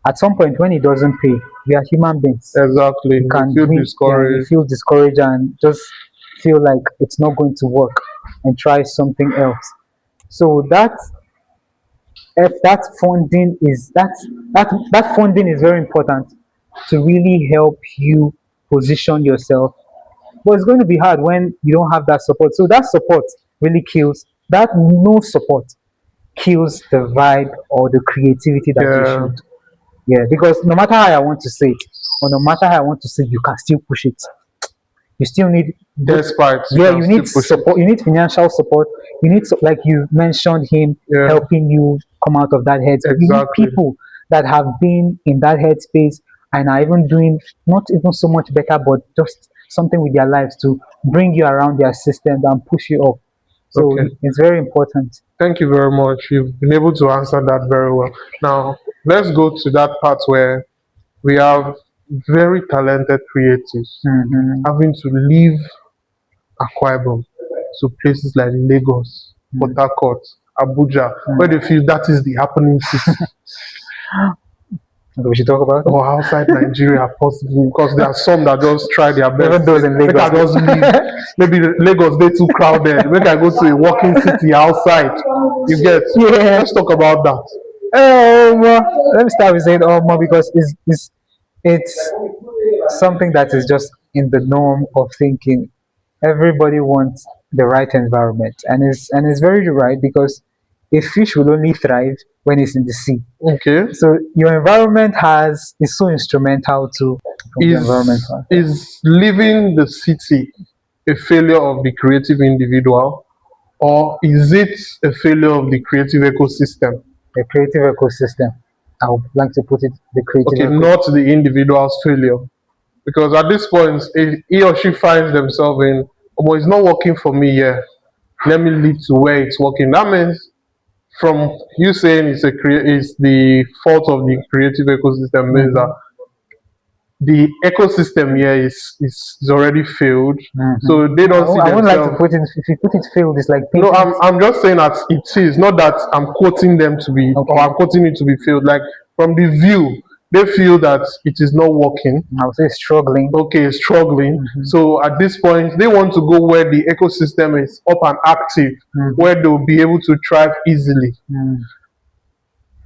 At some point, when it doesn't pay, we are human beings. Exactly. You You can feel we yeah, you discouraged. feel discouraged and just feel like it's not going to work and try something else. So that if that funding is that funding is very important to really help you position yourself. But it's going to be hard when you don't have that support. So that support really kills that no support kills the vibe or the creativity that you Yeah. should. Yeah, because no matter how I want to say it, or no matter how I want to say, it, you can still push it. You still need good. Despite you Yeah, can you still need push it. support. You need financial support. You need, like you mentioned, him Yeah. helping you come out of that headspace. You need Exactly. people that have been in that headspace and are even doing not even so much better, but just something with their lives to bring you around their system and push you up. So Okay. it's very important. Thank you very much. You've been able to answer that very well. Now, let's go to that part where we have very talented creatives Mm-hmm. having to leave Akwa Ibom to places like Lagos, Port Harcourt, Abuja, where they feel that is the happening city, Okay, we should talk about it. or outside Nigeria, possibly, because there are some that just try their best. Even those in Make I Lagos. just leave. Maybe Lagos they too crowded. Make I go to a working city outside. You get? Yeah. Let's talk about that. Let me start with saying because it's something that is just in the norm of thinking. Everybody wants the right environment, and it's very right because a fish will only thrive when it's in the sea. Okay. So your environment has is so instrumental to from the environment. Is leaving the city a failure of the creative individual, or is it a failure of the creative ecosystem? The creative ecosystem. I would like to put it the creative Okay, not the individual's failure. Because at this point, if he or she finds themselves in, oh, it's not working for me here. Let me lead to where it's working. That means from you saying it's the fault of the creative ecosystem means that the ecosystem here is already failed. So they don't see I wouldn't like to themselves. put it if you put it failed, it's like No, painting I'm just saying that it is not that I'm quoting them to be, or okay. I'm quoting it to be failed. Like from the view, they feel that it is not working. I would say struggling. Okay, struggling. Mhm. So at this point, they want to go where the ecosystem is up and active, Mhm. where they'll be able to thrive easily. Mm.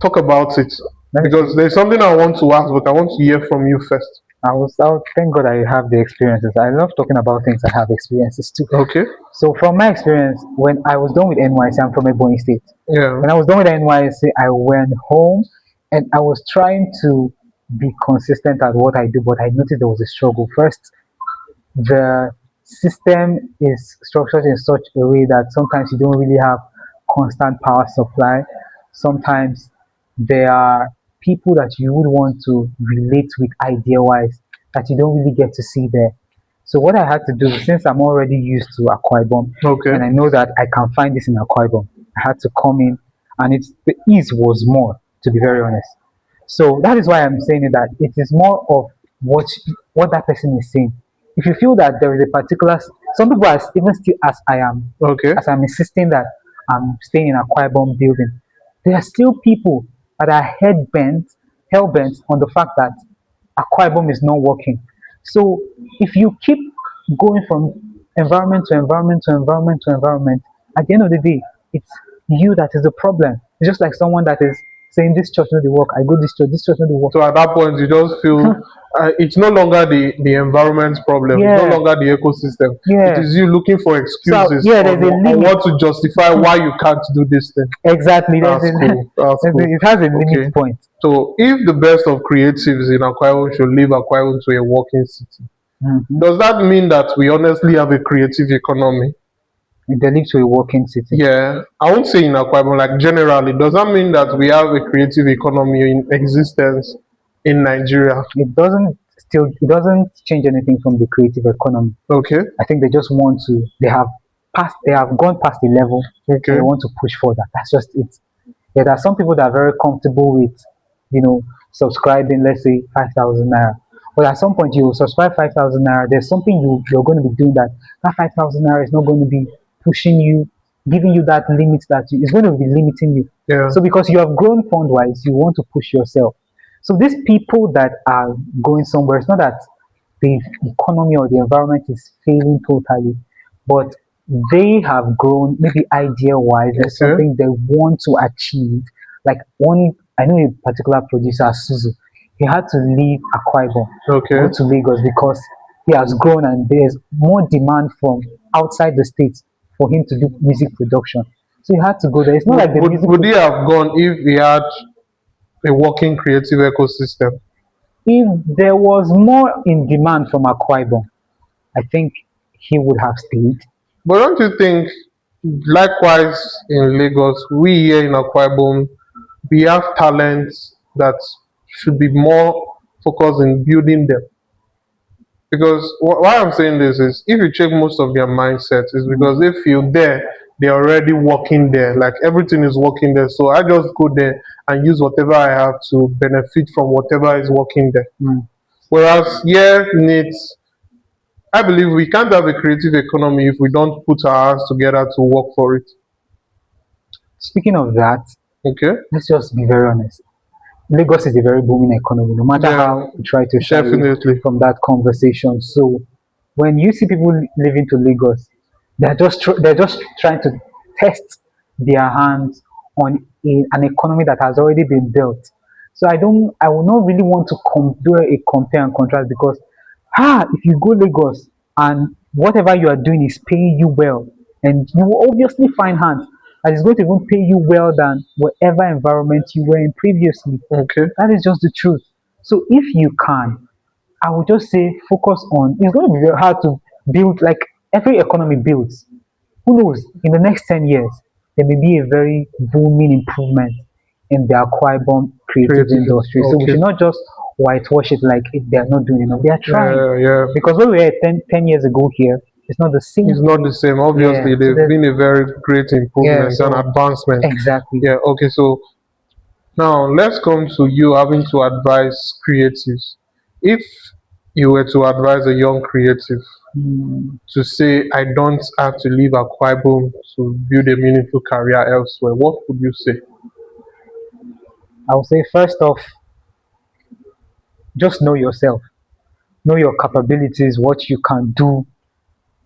Talk about it, Let me because there's something I want to ask, but I want to hear from you first. I would thank God I have the experiences. I love talking about things I have experiences too. Okay. So from my experience, when I was done with NYC, I'm from Ebony State. Yeah. When I was done with NYC, I went home and I was trying to be consistent at what I do, but I noticed there was a struggle. First, the system is structured in such a way that sometimes you don't really have constant power supply. Sometimes there are people that you would want to relate with idea wise that you don't really get to see there. So what I had to do, since I'm already used to Akwa Ibom Okay. and I know that I can find this in Akwa Ibom, I had to come in, and it's the ease was more, to be very honest. So that is why I'm saying it, that it is more of what that person is saying. If you feel that there is a particular, some people are even still Okay. as I'm insisting that I'm staying in a Akwa Ibom building, there are still people that are hell bent on the fact that Akwa Ibom is not working. So if you keep going from environment to environment to environment to environment, at the end of the day, it's you that is the problem. It's just like someone that is saying this church no dey work, I go this church no dey work. So at that point, you just feel it's no longer the environment problem. It's no Yeah, longer the ecosystem. It yeah. is you looking for So excuses yeah, there's a on limit. what to justify why you can't do this thing. Exactly. That's cool. That's cool. It has a limit Okay. point. So if the best of creatives in Akwa Ibom should leave Akwa Ibom to a working city, Mhm. does that mean that we honestly have a creative economy? They live to a working city. Yeah, I won't say in Akwa Ibom, like generally, does that mean that we have a creative economy in existence in Nigeria? It doesn't change anything from the creative economy. Okay, I think they just want to they have gone past the level and okay. they want to push further. That's just it. Yeah, there are some people that are very comfortable with, subscribing, let's say 5,000 naira. But at some point you will subscribe 5,000 naira, there's something you're going to be doing that 5,000 naira is not going to be pushing you, giving you that limit it's going to be limiting you. Yeah, So because you have grown fund wise, you want to push yourself. So these people that are going somewhere, it's not that the economy or the environment is failing totally, but they have grown maybe idea wise. There's okay, something they want to achieve. Like I know a particular producer, Suzu. He had to leave Akwa Ibom, okay. go to Lagos because he has grown and there's more demand from outside the states for him to do music production. So he had to go there. It's not like the music. Would he have gone if he had a working creative ecosystem? If there was more in demand from Akwa Ibom, I think he would have stayed. But don't you think, likewise in Lagos, we here in Akwa Ibom, we have talents that should be more focused in building them? Because why I'm saying this is, if you check most of their mindsets, is because they feel there, they're already working there, like everything is working there. So I just go there and use whatever I have to benefit from whatever is working there. Mm. Whereas here needs, I believe we can't have a creative economy if we don't put our hands together to work for it. Speaking of that, Okay? let's just be very honest. Lagos is a very booming economy, no matter Yeah, how we try to shy away definitely. from that conversation. So when you see people living to Lagos, they're just trying to test their hands on an economy that has already been built. So I will not really want to do a compare and contrast because if you go Lagos and whatever you are doing is paying you well, and you will obviously find hands that is going to even pay you well than whatever environment you were in previously. Okay. That is just the truth. So if you can, I would just say focus on. It's going to be very hard to build like every economy builds. Who knows? In the next 10 years, there may be a very booming improvement in the Akwa Ibom creative Creative. industry. So we Okay. should not just whitewash it like they are not doing enough. They are trying Yeah, yeah. because when we were 10 years ago here, it's not the same. It's not the same. Yeah. Obviously, So there's been a very great yeah. improvement and So advancement. exactly. Yeah, okay, so now let's come to you having to advise creatives. If you were to advise a young creative Hmm. to say, I don't have to leave Akwa Ibom to build a meaningful career elsewhere, what would you say? I would say first off, just know yourself, know your capabilities, what you can do.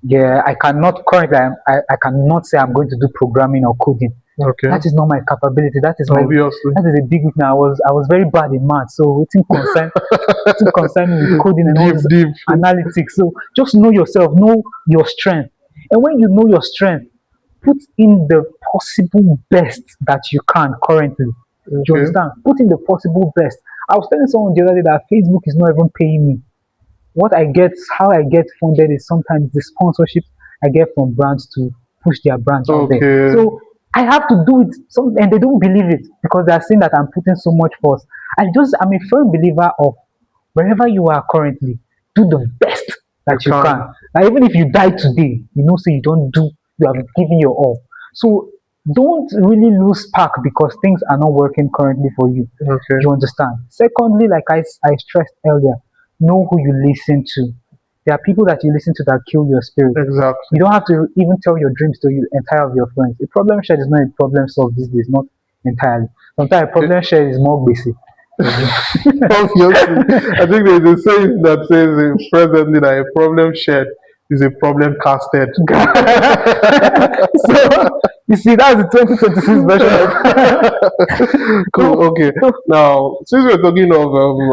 Yeah, I cannot currently. I cannot say I'm going to do programming or coding. Okay. That is not my capability. Obviously. That is a big weakness. I was very bad in math, so it concern me with coding and all Deep, this deep. analytics. So just know yourself, know your strength, and when you know your strength, put in the possible best that you can currently. Do you Okay. understand? Put in the possible best. I was telling someone the other day that Facebook is not even paying me. What I get, how I get funded is sometimes the sponsorship I get from brands to push their brands out there. Okay. So I have to do it, and they don't believe it because they are saying that I'm putting so much force. I'm a firm believer of wherever you are currently, do the best You that you can. can. Like even if you die today, say you don't do, you have given your all. So don't really lose spark because things are not working currently for you. Okay. You understand? Secondly, like I stressed earlier, know who you listen to. There are people that you listen to that kill your spirit. Exactly. You don't have to even tell your dreams to you entire of your friends. A problem shared is not a problem solved these days, not entirely. Sometimes a problem shared is more basic. Obviously, I think there's a saying that says presently that a problem shared is a problem casted. So you see, that's the 2026 version Cool. Okay. of Now, since we're talking of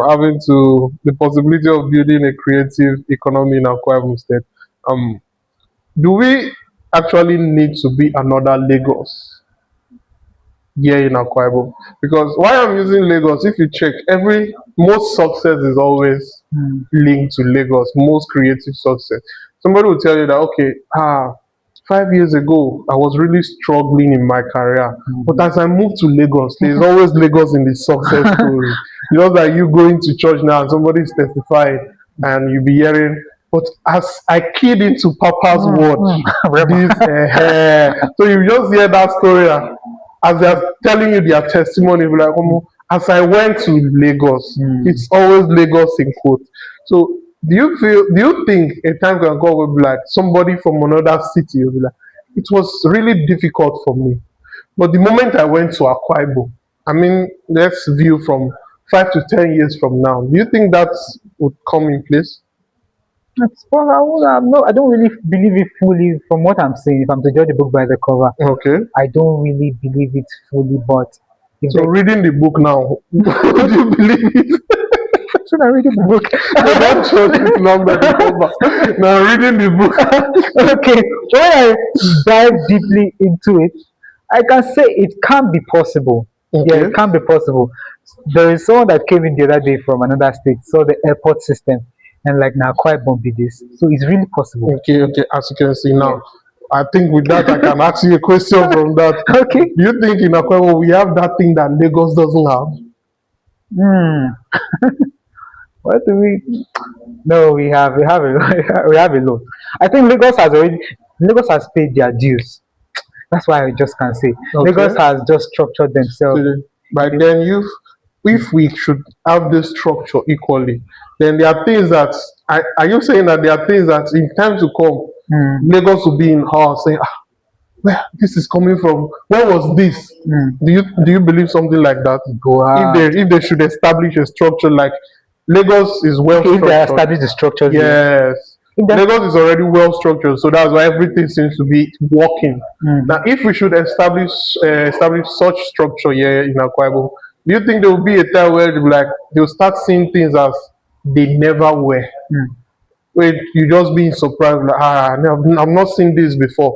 having to the possibility of building a creative economy in Akwa Ibom State, um, do we actually need to be another Lagos here in Akwa Ibom? Because why I'm using Lagos, if you check, most success is always Mm, linked to Lagos. Most creative success. Somebody will tell you that okay, 5 years ago I was really struggling in my career, but mm. as I moved to Lagos, there's always Lagos in the success story. Just like you going to church now and somebody's testifying, and you be hearing. But as I keyed into Papa's word, Rema. this so you just hear that story as they're telling you their testimony, you'll be like, as I went to Lagos, Mm. it's always Lagos in quote. So do you think a time can come will be like somebody from another city will be like, it was really difficult for me. But the moment I went to Akwa Ibom, I mean, let's view from 5 to 10 years from now. Do you think that would come in place? Well, no, I don't really believe it fully from what I'm saying. If I'm to judge a book by the cover, Okay. I don't really believe it fully. But if So they reading the book now, do you believe it? should I read the book? So don't judge it now by the cover. Now reading the book. Okay, when I dive deeply into it, I can say it can be possible. Yeah, Okay. it can be possible. There is someone that came in the other day from another state, saw the airport system, and like now quite bumpy this. So it's really possible. Okay, okay. As you can see Yeah. now, I think with that I can ask you a question from that. Okay. Do you think in Akwa we have that thing that Lagos doesn't have? Hmm. What do we? No, we have a we have a lot. I think Lagos has paid their dues. That's why I just can't say Okay. Lagos has just structured So themselves. by then, if we should have this structure equally, then there are things that are you saying that there are things that in time to come, Hmm. Lagos will be in awe, saying, where this is coming from? Where was this? Hmm. Do you believe something like that? Go out. If they should establish a structure like Lagos is well Okay, if they structured. establish the structures, yeah. Yes. If that, Lagos is already well structured, so that's why everything seems to be working. mm, Now, if we should establish such structure here in Akwa Ibom, do you think there will be a time where they'll start seeing things as they never were? mm. Where you just being surprised, like, I've not seen this before.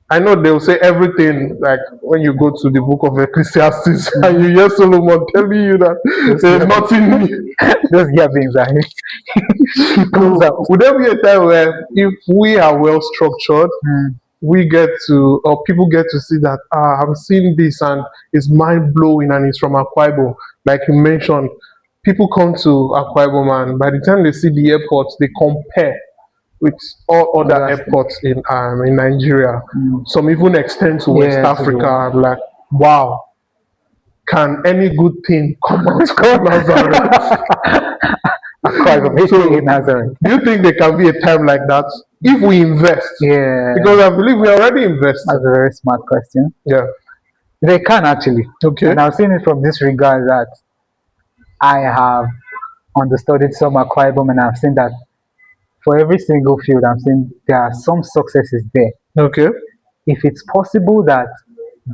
I know they'll say everything like when you go to the book of Ecclesiastes and you hear Solomon telling you that Those there's yeah, nothing new. those yeah beings are he comes So out. would there be a time where if we are well structured, Mm, we get to or people get to see that I'm seeing this and it's mind blowing and it's from Akwa Ibom, like you mentioned. People come to Akwa Ibom and by the time they see the airports, they compare with all other other stuff. airports in Nigeria. Mm. Some even extend to West Yeah, to the Africa. one. I'm like, wow, can any good thing come out of Nazareth? Akwa Ibom, aka So, Nazareth. do you think there can be a time like that if we invest? Yeah, Because I believe we are already that's investing. a very smart question. Yeah. They can actually, Okay. and I've seen it from this regard that I have understudied some Akwa Ibom, and I've seen that for every single field, I'm saying there are some successes there. Okay. If it's possible that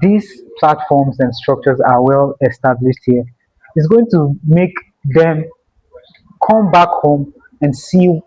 these platforms and structures are well established here, it's going to make them come back home and see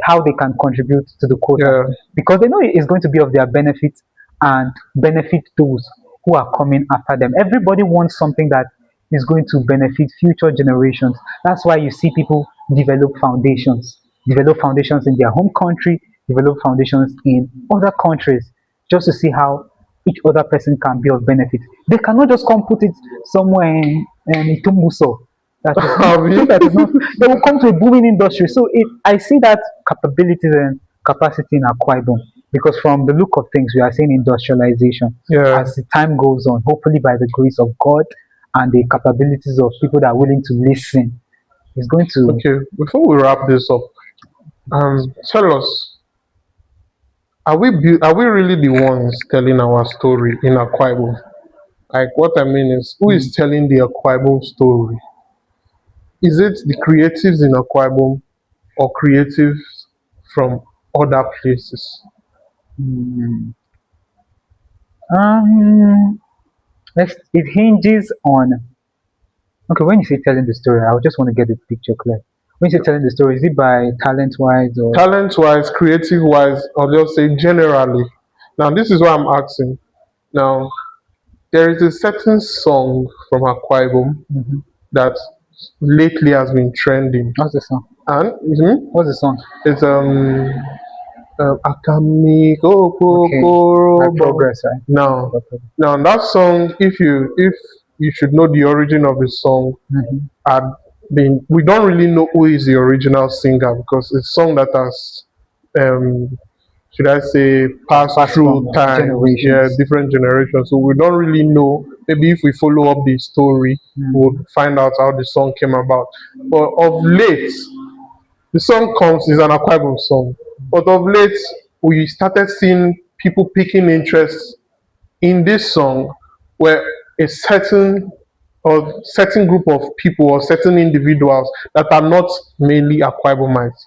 how they can contribute to the quota, Yeah. because they know it's going to be of their benefit and benefit those who are coming after them. Everybody wants something that is going to benefit future generations. That's why you see people develop foundations in their home country, develop foundations in other countries, just to see how each other person can be of benefit. They cannot just come put it somewhere in Itumbuso. That is Abi? that is not. They will come to a booming industry. So I see that capabilities and capacity in Akwa Ibom, because from the look of things, we are seeing industrialization Yeah. as the time goes on. Hopefully, by the grace of God and the capabilities of people that are willing to listen, it's going to. Okay. Before we wrap this up, tell us, are we really the ones telling our story in Akwa Ibom? Like what I mean is, who is telling the Akwa Ibom story? Is it the creatives in Akwa Ibom or creatives from other places? mm, um, it hinges on. Okay, when you say telling the story, I just want to get the picture clear. When you say telling the story, is it by talent wise or? Talent wise, creative wise, I'll just say generally. Now, this is what I'm asking. Now, there is a certain song from Akwa Ibom Mhm. that lately has been trending. What's the song? And What's the song? it's Akami Okay, by Kokorobo. Progress, right? Now, By Progress. now that song, if you should know the origin of the song, Mhm. had been we don't really know who is the original singer because it's a song that has um should I say Has passed passed through from times, yeah, generations. different generations. So we don't really know. Maybe if we follow up the story, we'll Mhm. find out how the song came about. But of late, the song comes is an Akwa Ibom song. But of late, we started seeing people picking interest in this song where a certain group of people or certain individuals that are not mainly Akwa Ibomites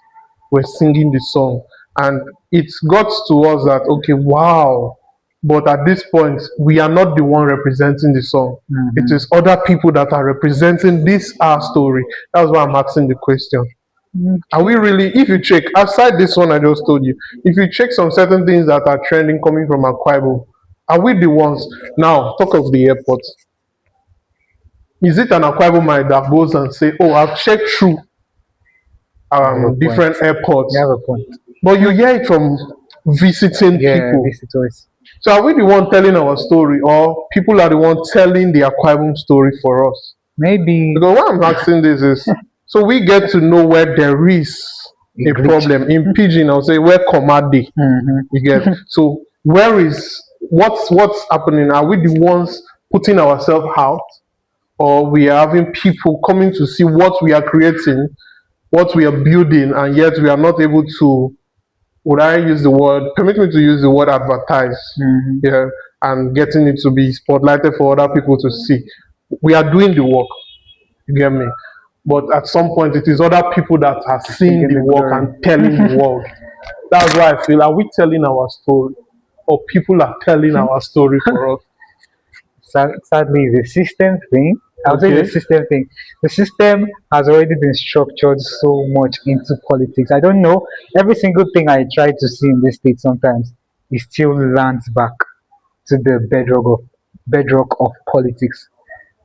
were singing the song, and it got to us that okay, wow, but at this point we are not the one representing the song. It Mhm. is other people that are representing this our story. That's why I'm asking the question. Are we Okay. really, if you check, aside this one I just told you, if you check some certain things that are trending coming from Akwa Ibom, are we the ones? Now, talk of the airport. Is it an Akwa Ibomite that goes and say, oh, I've checked through You have a point. different airports, You have a point. but you hear it from visiting Yeah, people. visitors. So are we the one telling our story, or people are the one telling the Akwa Ibom story for us? Maybe Because why I'm asking this is so we get to know where there is a a glitch. problem. In pidgin, I'll say where Komade. Mhm. You get so where is what's happening? Are we the ones putting ourselves out, or we are having people coming to see what we are creating, what we are building, and yet we are not able to, would I use the word, permit me to use the word advertise, Mhm. yeah, and getting it to be spotlighted for other people to see. We are doing the work, you get me? But at some point, it is other people that are To seeing get the the work glory. and telling the world. That's why I feel, are we telling our story? Or people are telling our story for us? Sadly, the system thing, I'll say the Okay? system thing. The system has already been structured so much into politics. I don't know. Every single thing I try to see in this state sometimes, it still lands back to the bedrock of politics.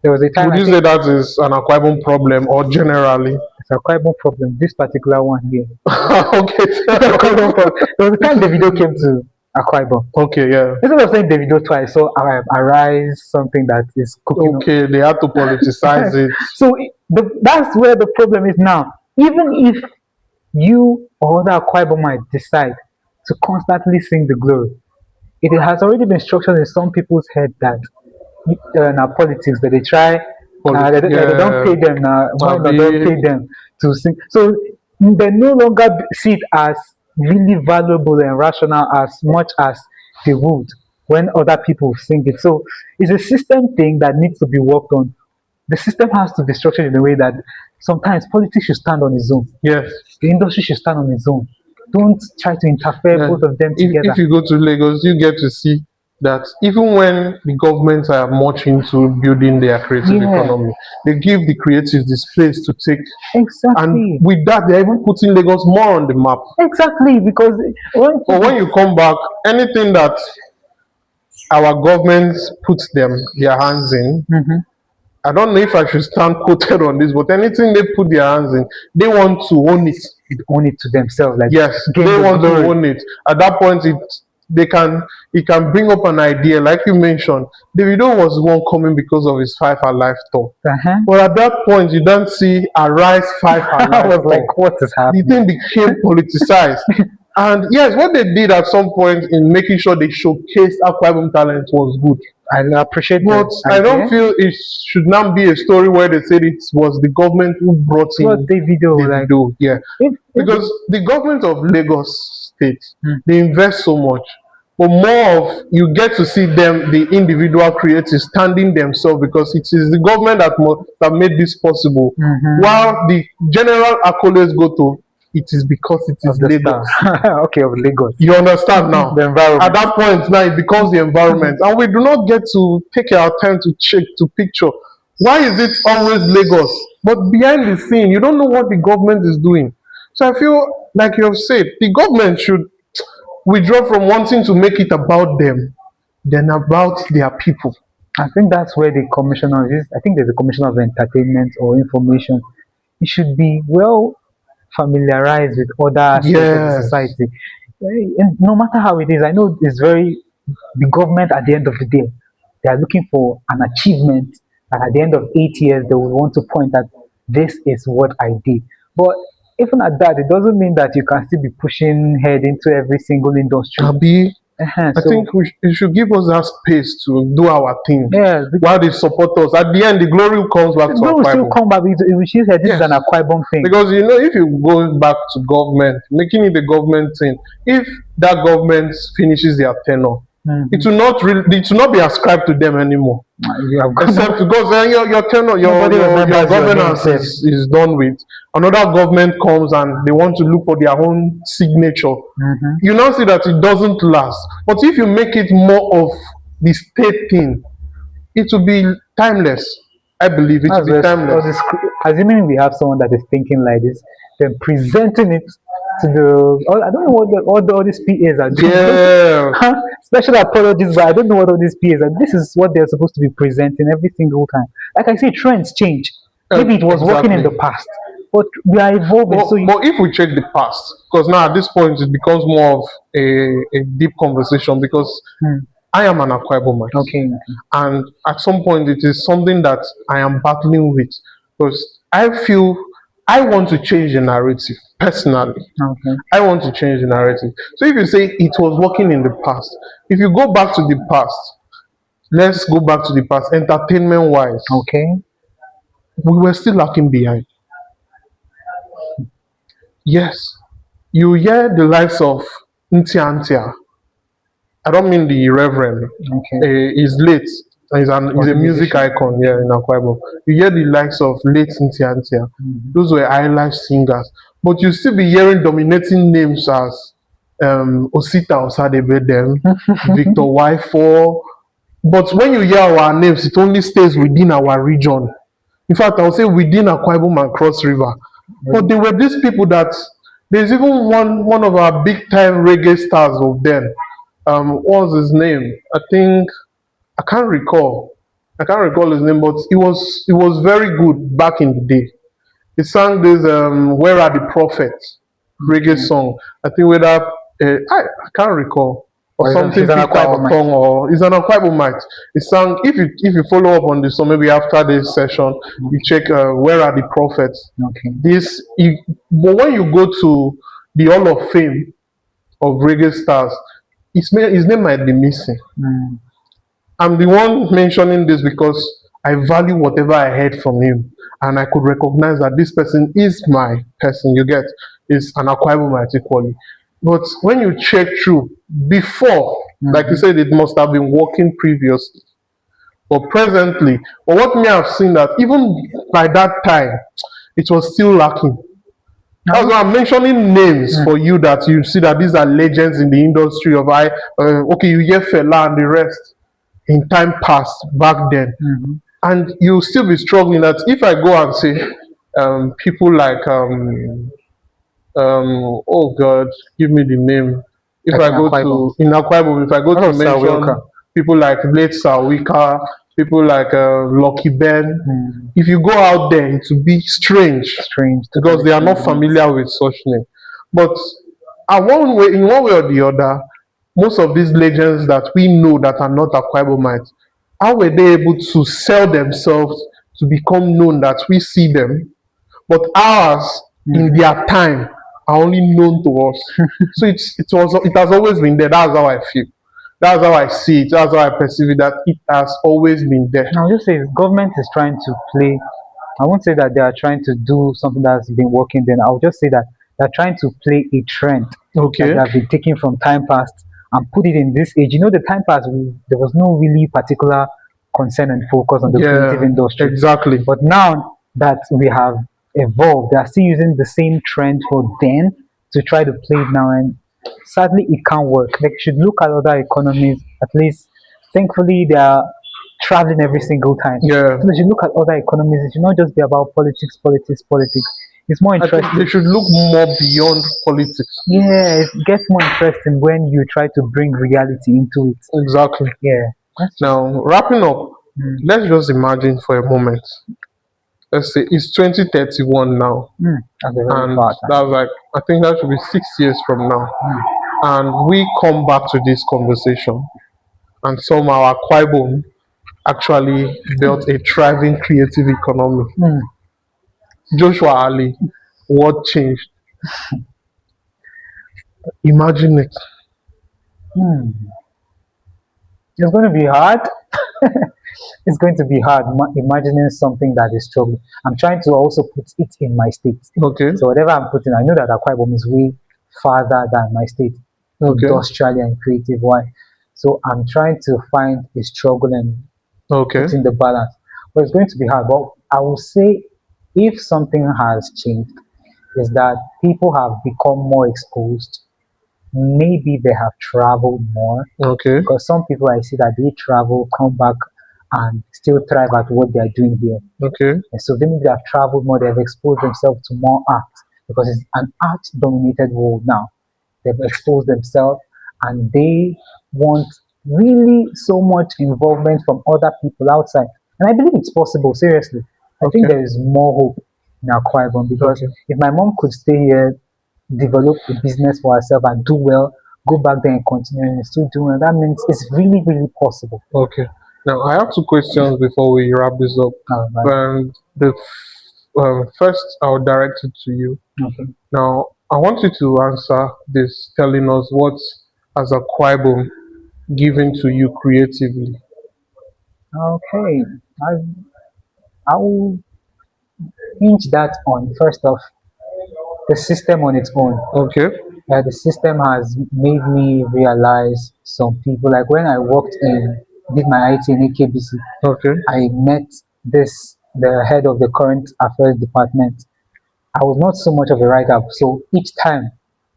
There was a time Would I you say think that is an Akwa Ibom problem or generally? it's a quite one problem. This particular one here. Okay, It's a tell quite one problem. us. There was a time Davido came to Akwa Ibom. Okay, yeah. Instead of saying Davido twice, so Arise something that is cooking up. Okay, they had to politicize it. So that's where the problem is now. Even if you or other Akwa Ibom might decide to constantly sing the glory, it has already been structured in some people's head that now politics that they try they don't Yeah, pay them now why not don't Abi. pay them to sing, so they no longer see it as really valuable and rational as much as they would when other people sing it. So it's a system thing that needs to be worked on. the system has to be structured in a way that sometimes politics should stand on its own. Yes. The industry should stand on its own. Don't try to interfere Yeah. both of them If together. you go to Lagos, you get to see that even when the governments are much into building their creative Yeah, economy, they give the creatives this place to take. And exactly. with that, they're even putting Lagos more on the map. Exactly, because when But when people, you come back, anything that our governments put their hands in, Mhm. I don't know if I should stand quoted on this, but anything they put their hands in, they want to own it. own it to themselves, like Yes, gain they the want to glory. own it. At that point, it can bring up an idea, like you mentioned. Davido was the one coming because of his Five Alive tour. Uh-huh. But at that point, you don't see Arise Five I Alive was like, tour. what is The happening? thing became politicized. And yes, what they did at some point in making sure they showcased Akwa Ibom talent was good. I appreciate But the I don't idea. feel it should not be a story where they said it was the government who brought What in Davido, like, Davido. Yeah. if Because the government of Lagos State, Hmm. they invest so much. But more of you get to see them, the individual creators standing themselves because it is the government that made this possible. While the general accolades go to it is because it of is the Lagos. star. Okay, of Lagos. You understand now? The environment. At that point now it becomes the environment. And we do not get to take our time to check, to picture. Why is it always Lagos? But behind the scene, you don't know what the government is doing. So I feel like you have said, the government should withdraw from wanting to make it about them than about their people. I think that's where the commissioner is. I think there's a commissioner of entertainment or information. It should be well familiarized with other aspects of the Yes. society. And no matter how it is, I know it's very the government at the end of the day, they are looking for an achievement, and at the end of 8 years, they will want to point at this is what I did. But even at that, it doesn't mean that you can still be pushing head into every single industry. Abi, I So think you should give us that space to do our thing yeah, while they support us. At the end, the glory comes back to we will Akwa still Ibom. come back. It will still say this is Yes. an Akwa Ibom thing. Because you know, if you go back to government, making it the government thing, if that government finishes their tenure, it will not be ascribed to them anymore. You have got Except because your tenure, Nobody your remembers your governance name, is done with. Another government comes and they want to look for their own signature. You now see that it doesn't last. But if you make it more of the state thing, it will be timeless. I believe it will That's be just all timeless. this, assuming we have someone that is thinking like this, then presenting it to I don't know what all these PAs are doing. Yeah. Special apologies, but I don't know what all these PAs are. This is what they're supposed to be presenting every single time. Like I say, trends change. Maybe it was working in the Exactly. past, but we are evolving. But, So you, but if we check the past, because now at this point it becomes more of a deep conversation because I am an Akwa Ibomite. okay, And at some point it is something that I am battling with because I feel I want to change the narrative personally. okay, I want to change the narrative. So if you say it was working in the past, if you go back to the past, let's go back to the past, entertainment wise, okay. we were still lacking behind. Yes, you hear the likes of Ntia. I don't mean the Reverend. He's late. He's a music icon here in Akwa Ibom. You hear the likes of late Ntia. Those were high life singers. But you still be hearing dominating names as Osita Osadebe them, Victor Y4. But when you hear our names, it only stays within our region. In fact, I would say within Akwa Ibom and Cross River. But they were these people that there's even one of our big time reggae stars of them. What was his name? I think I can't recall. I can't recall his name, but it was very good back in the day. He sang this "Where Are the Prophets" reggae song. I think whether I can't recall or Or something he's an Peter Akwa or Ibomite. Tong or he's an Akwa Ibomite. He sang if you follow up on this song maybe after this session you check "Where Are the Prophets." Okay. But when you go to the Hall of Fame of reggae stars, his name might be missing. I'm the one mentioning this because I value whatever I heard from him, and I could recognize that this person is my person. You get is an Akwa Ibomite equally. But when you check through before, like you said, it must have been working previously. But presently, but what me I've seen that even by that time, it was still lacking. That's Now, why I'm mentioning names mm, for you that you see that these are legends in the industry of I. Okay, you hear Fela and the rest in time past back then, mhm, and you'll still be struggling. That if I go and say people like oh God, give me the name. If like I in go Akwa Ibom. to in Akwa Ibom, if I go What to of Sir Wilka? mention people like late Sawika, people like Lucky Ben, Mm, if you go out there, it will be strange strange, because totally they are not strange. Yes. familiar with such name. But in one way or the other, most of these legends that we know that are not Akwa Ibomites, how were they able to sell themselves to become known that we see them, but ours in Mhm. their time are only known to us. So it has always been there. That's how I feel. That's how I see it. That's how I perceive it. That it has always been there. Now, just say government is trying to play. I won't say that they are trying to do something that's been working. Then I'll just say that they're trying to play a trend that Okay. they have been taking from time past and put it in this age. You know, the time past there was no really particular concern and focus on the creative Yeah. industry, Exactly. but now that we have evolved, they are still using the same trend for then to try to play it now, and sadly, it can't work. Like, you should look at other economies. At least, thankfully, they are traveling every single time. Yeah. So as you look at other economies, it should not just be about politics, politics, politics. It's more I think they interesting. should look more beyond politics. Yeah, it gets more interesting when you try to bring reality into it. Exactly. Yeah, that's just Now, wrapping up, let's just imagine for a moment. Let's say it's 2031 now, that's a very and far time. that's like, I think that should be 6 years from now. Mm, And we come back to this conversation, and somehow Akwa Ibom actually built a thriving creative economy. mm, Joshua Ali, what changed? Imagine it. mm. It's going to be hard. It's going to be hard imagining something that is struggling. I'm trying to also put it in my state. Okay, So whatever I'm putting, I know that Akwa Ibom is way farther than my state, okay, industrially and creative wise. So I'm trying to find a struggle and okay, put in the balance. But it's going to be hard. But I will say if something has changed, is that people have become more exposed. Maybe they have traveled more okay, because some people I see that they travel, come back, and still thrive at what they are doing here. okay, And so they maybe have traveled more, they've exposed themselves to more art because it's an art dominated world now. They've exposed themselves and they want really so much involvement from other people outside. And I believe it's possible, seriously. I think okay, there is more hope in Akwa Ibom because okay, if my mom could stay here, develop a business for herself and do well, go back there and continue and still do well, that means it's really, really possible. okay. Now, I have two questions before we wrap this up. Right. And the first, I'll direct it to you. Okay. Now, I want you to answer this, telling us what has Akwa Ibom given to you creatively. Okay. I I will hinge that on first off the system on its own. Okay, The system has made me realize some people. Like when I worked in did my IT in AKBC, okay, I met this the head of the current affairs department. I was not so much of a writer, so each time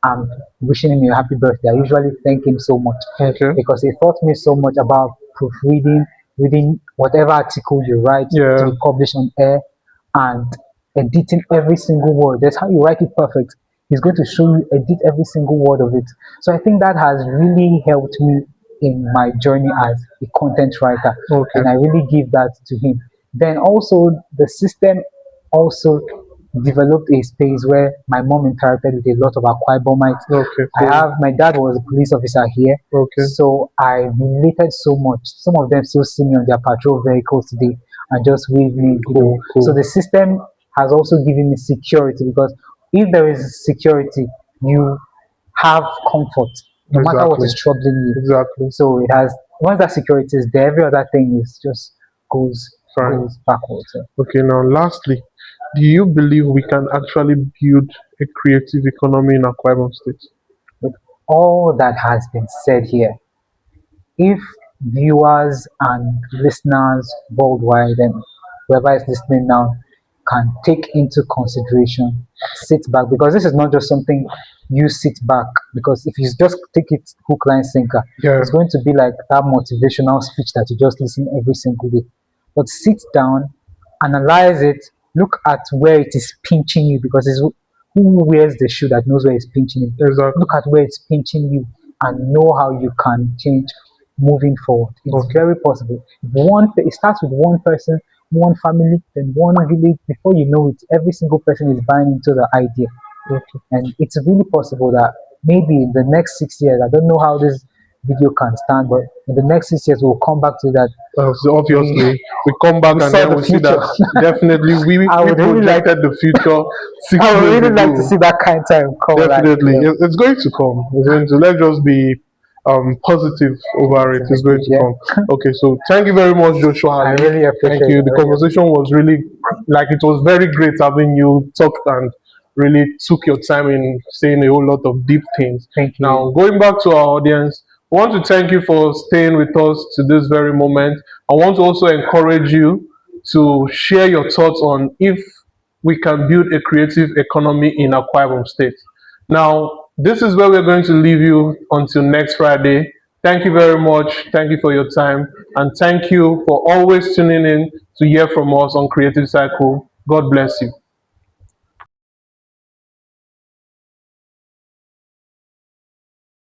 I'm wishing him a happy birthday, I usually thank him so much okay, because he taught me so much about proofreading, reading whatever article you write to yeah, be published on air, and editing every single word. That's how you write it perfect. He's going to show you edit every single word of it. So I think that has really helped me in my journey as a content writer, okay, and I really give that to him. Then also the system also developed a space where my mom interacted with a lot of Akwa Ibomites. okay, I cool, have my dad was a police officer here, okay, so I related so much. Some of them still see me on their patrol vehicles today and just wave me good. cool, So cool, the system has also given me security because if there is security, you have comfort, no matter what exactly, is troubling you. exactly, So it has once that security is there, every other thing is just goes fine. goes backwards. So Okay, now lastly, do you believe we can actually build a creative economy in Akwa Ibom State? with all that has been said here, if viewers and listeners worldwide and whoever is listening now can take into consideration, sit back, because this is not just something you sit back, because if you just take it hook, line, sinker, Yeah. it's going to be like that motivational speech that you just listen every single day. But sit down, analyze it, look at where it is pinching you, because it's who wears the shoe that knows where it's pinching you. Exactly. Look at where it's pinching you and know how you can change moving forward. It's Okay. very possible. It starts with one person, one family, then one village. Before you know it, every single person is buying into the idea. Okay. And it's really possible that maybe in the next 6 years, I don't know how this video can stand, but in the next 6 years, we'll come back to that. So obviously, we come back We and saw then the we see future. that definitely I we would really like, projected the future six I would years really like to ago. see that kind of time come. Definitely, Like, it's going to come. It's going to. Let's just be positive over it. It's going to yeah. come. Okay, so thank you very much, Joshua I Ali. really Thank appreciate you. it. The conversation was really like it was very great having you talk and really took your time in saying a whole lot of deep things. Thank you. Now, going back to our audience, I want to thank you for staying with us to this very moment. I want to also encourage you to share your thoughts on if we can build a creative economy in Akwa Ibom State. Now, this is where we're going to leave you until next Friday. Thank you very much. Thank you for your time. And thank you for always tuning in to hear from us on Creative Cycle. God bless you.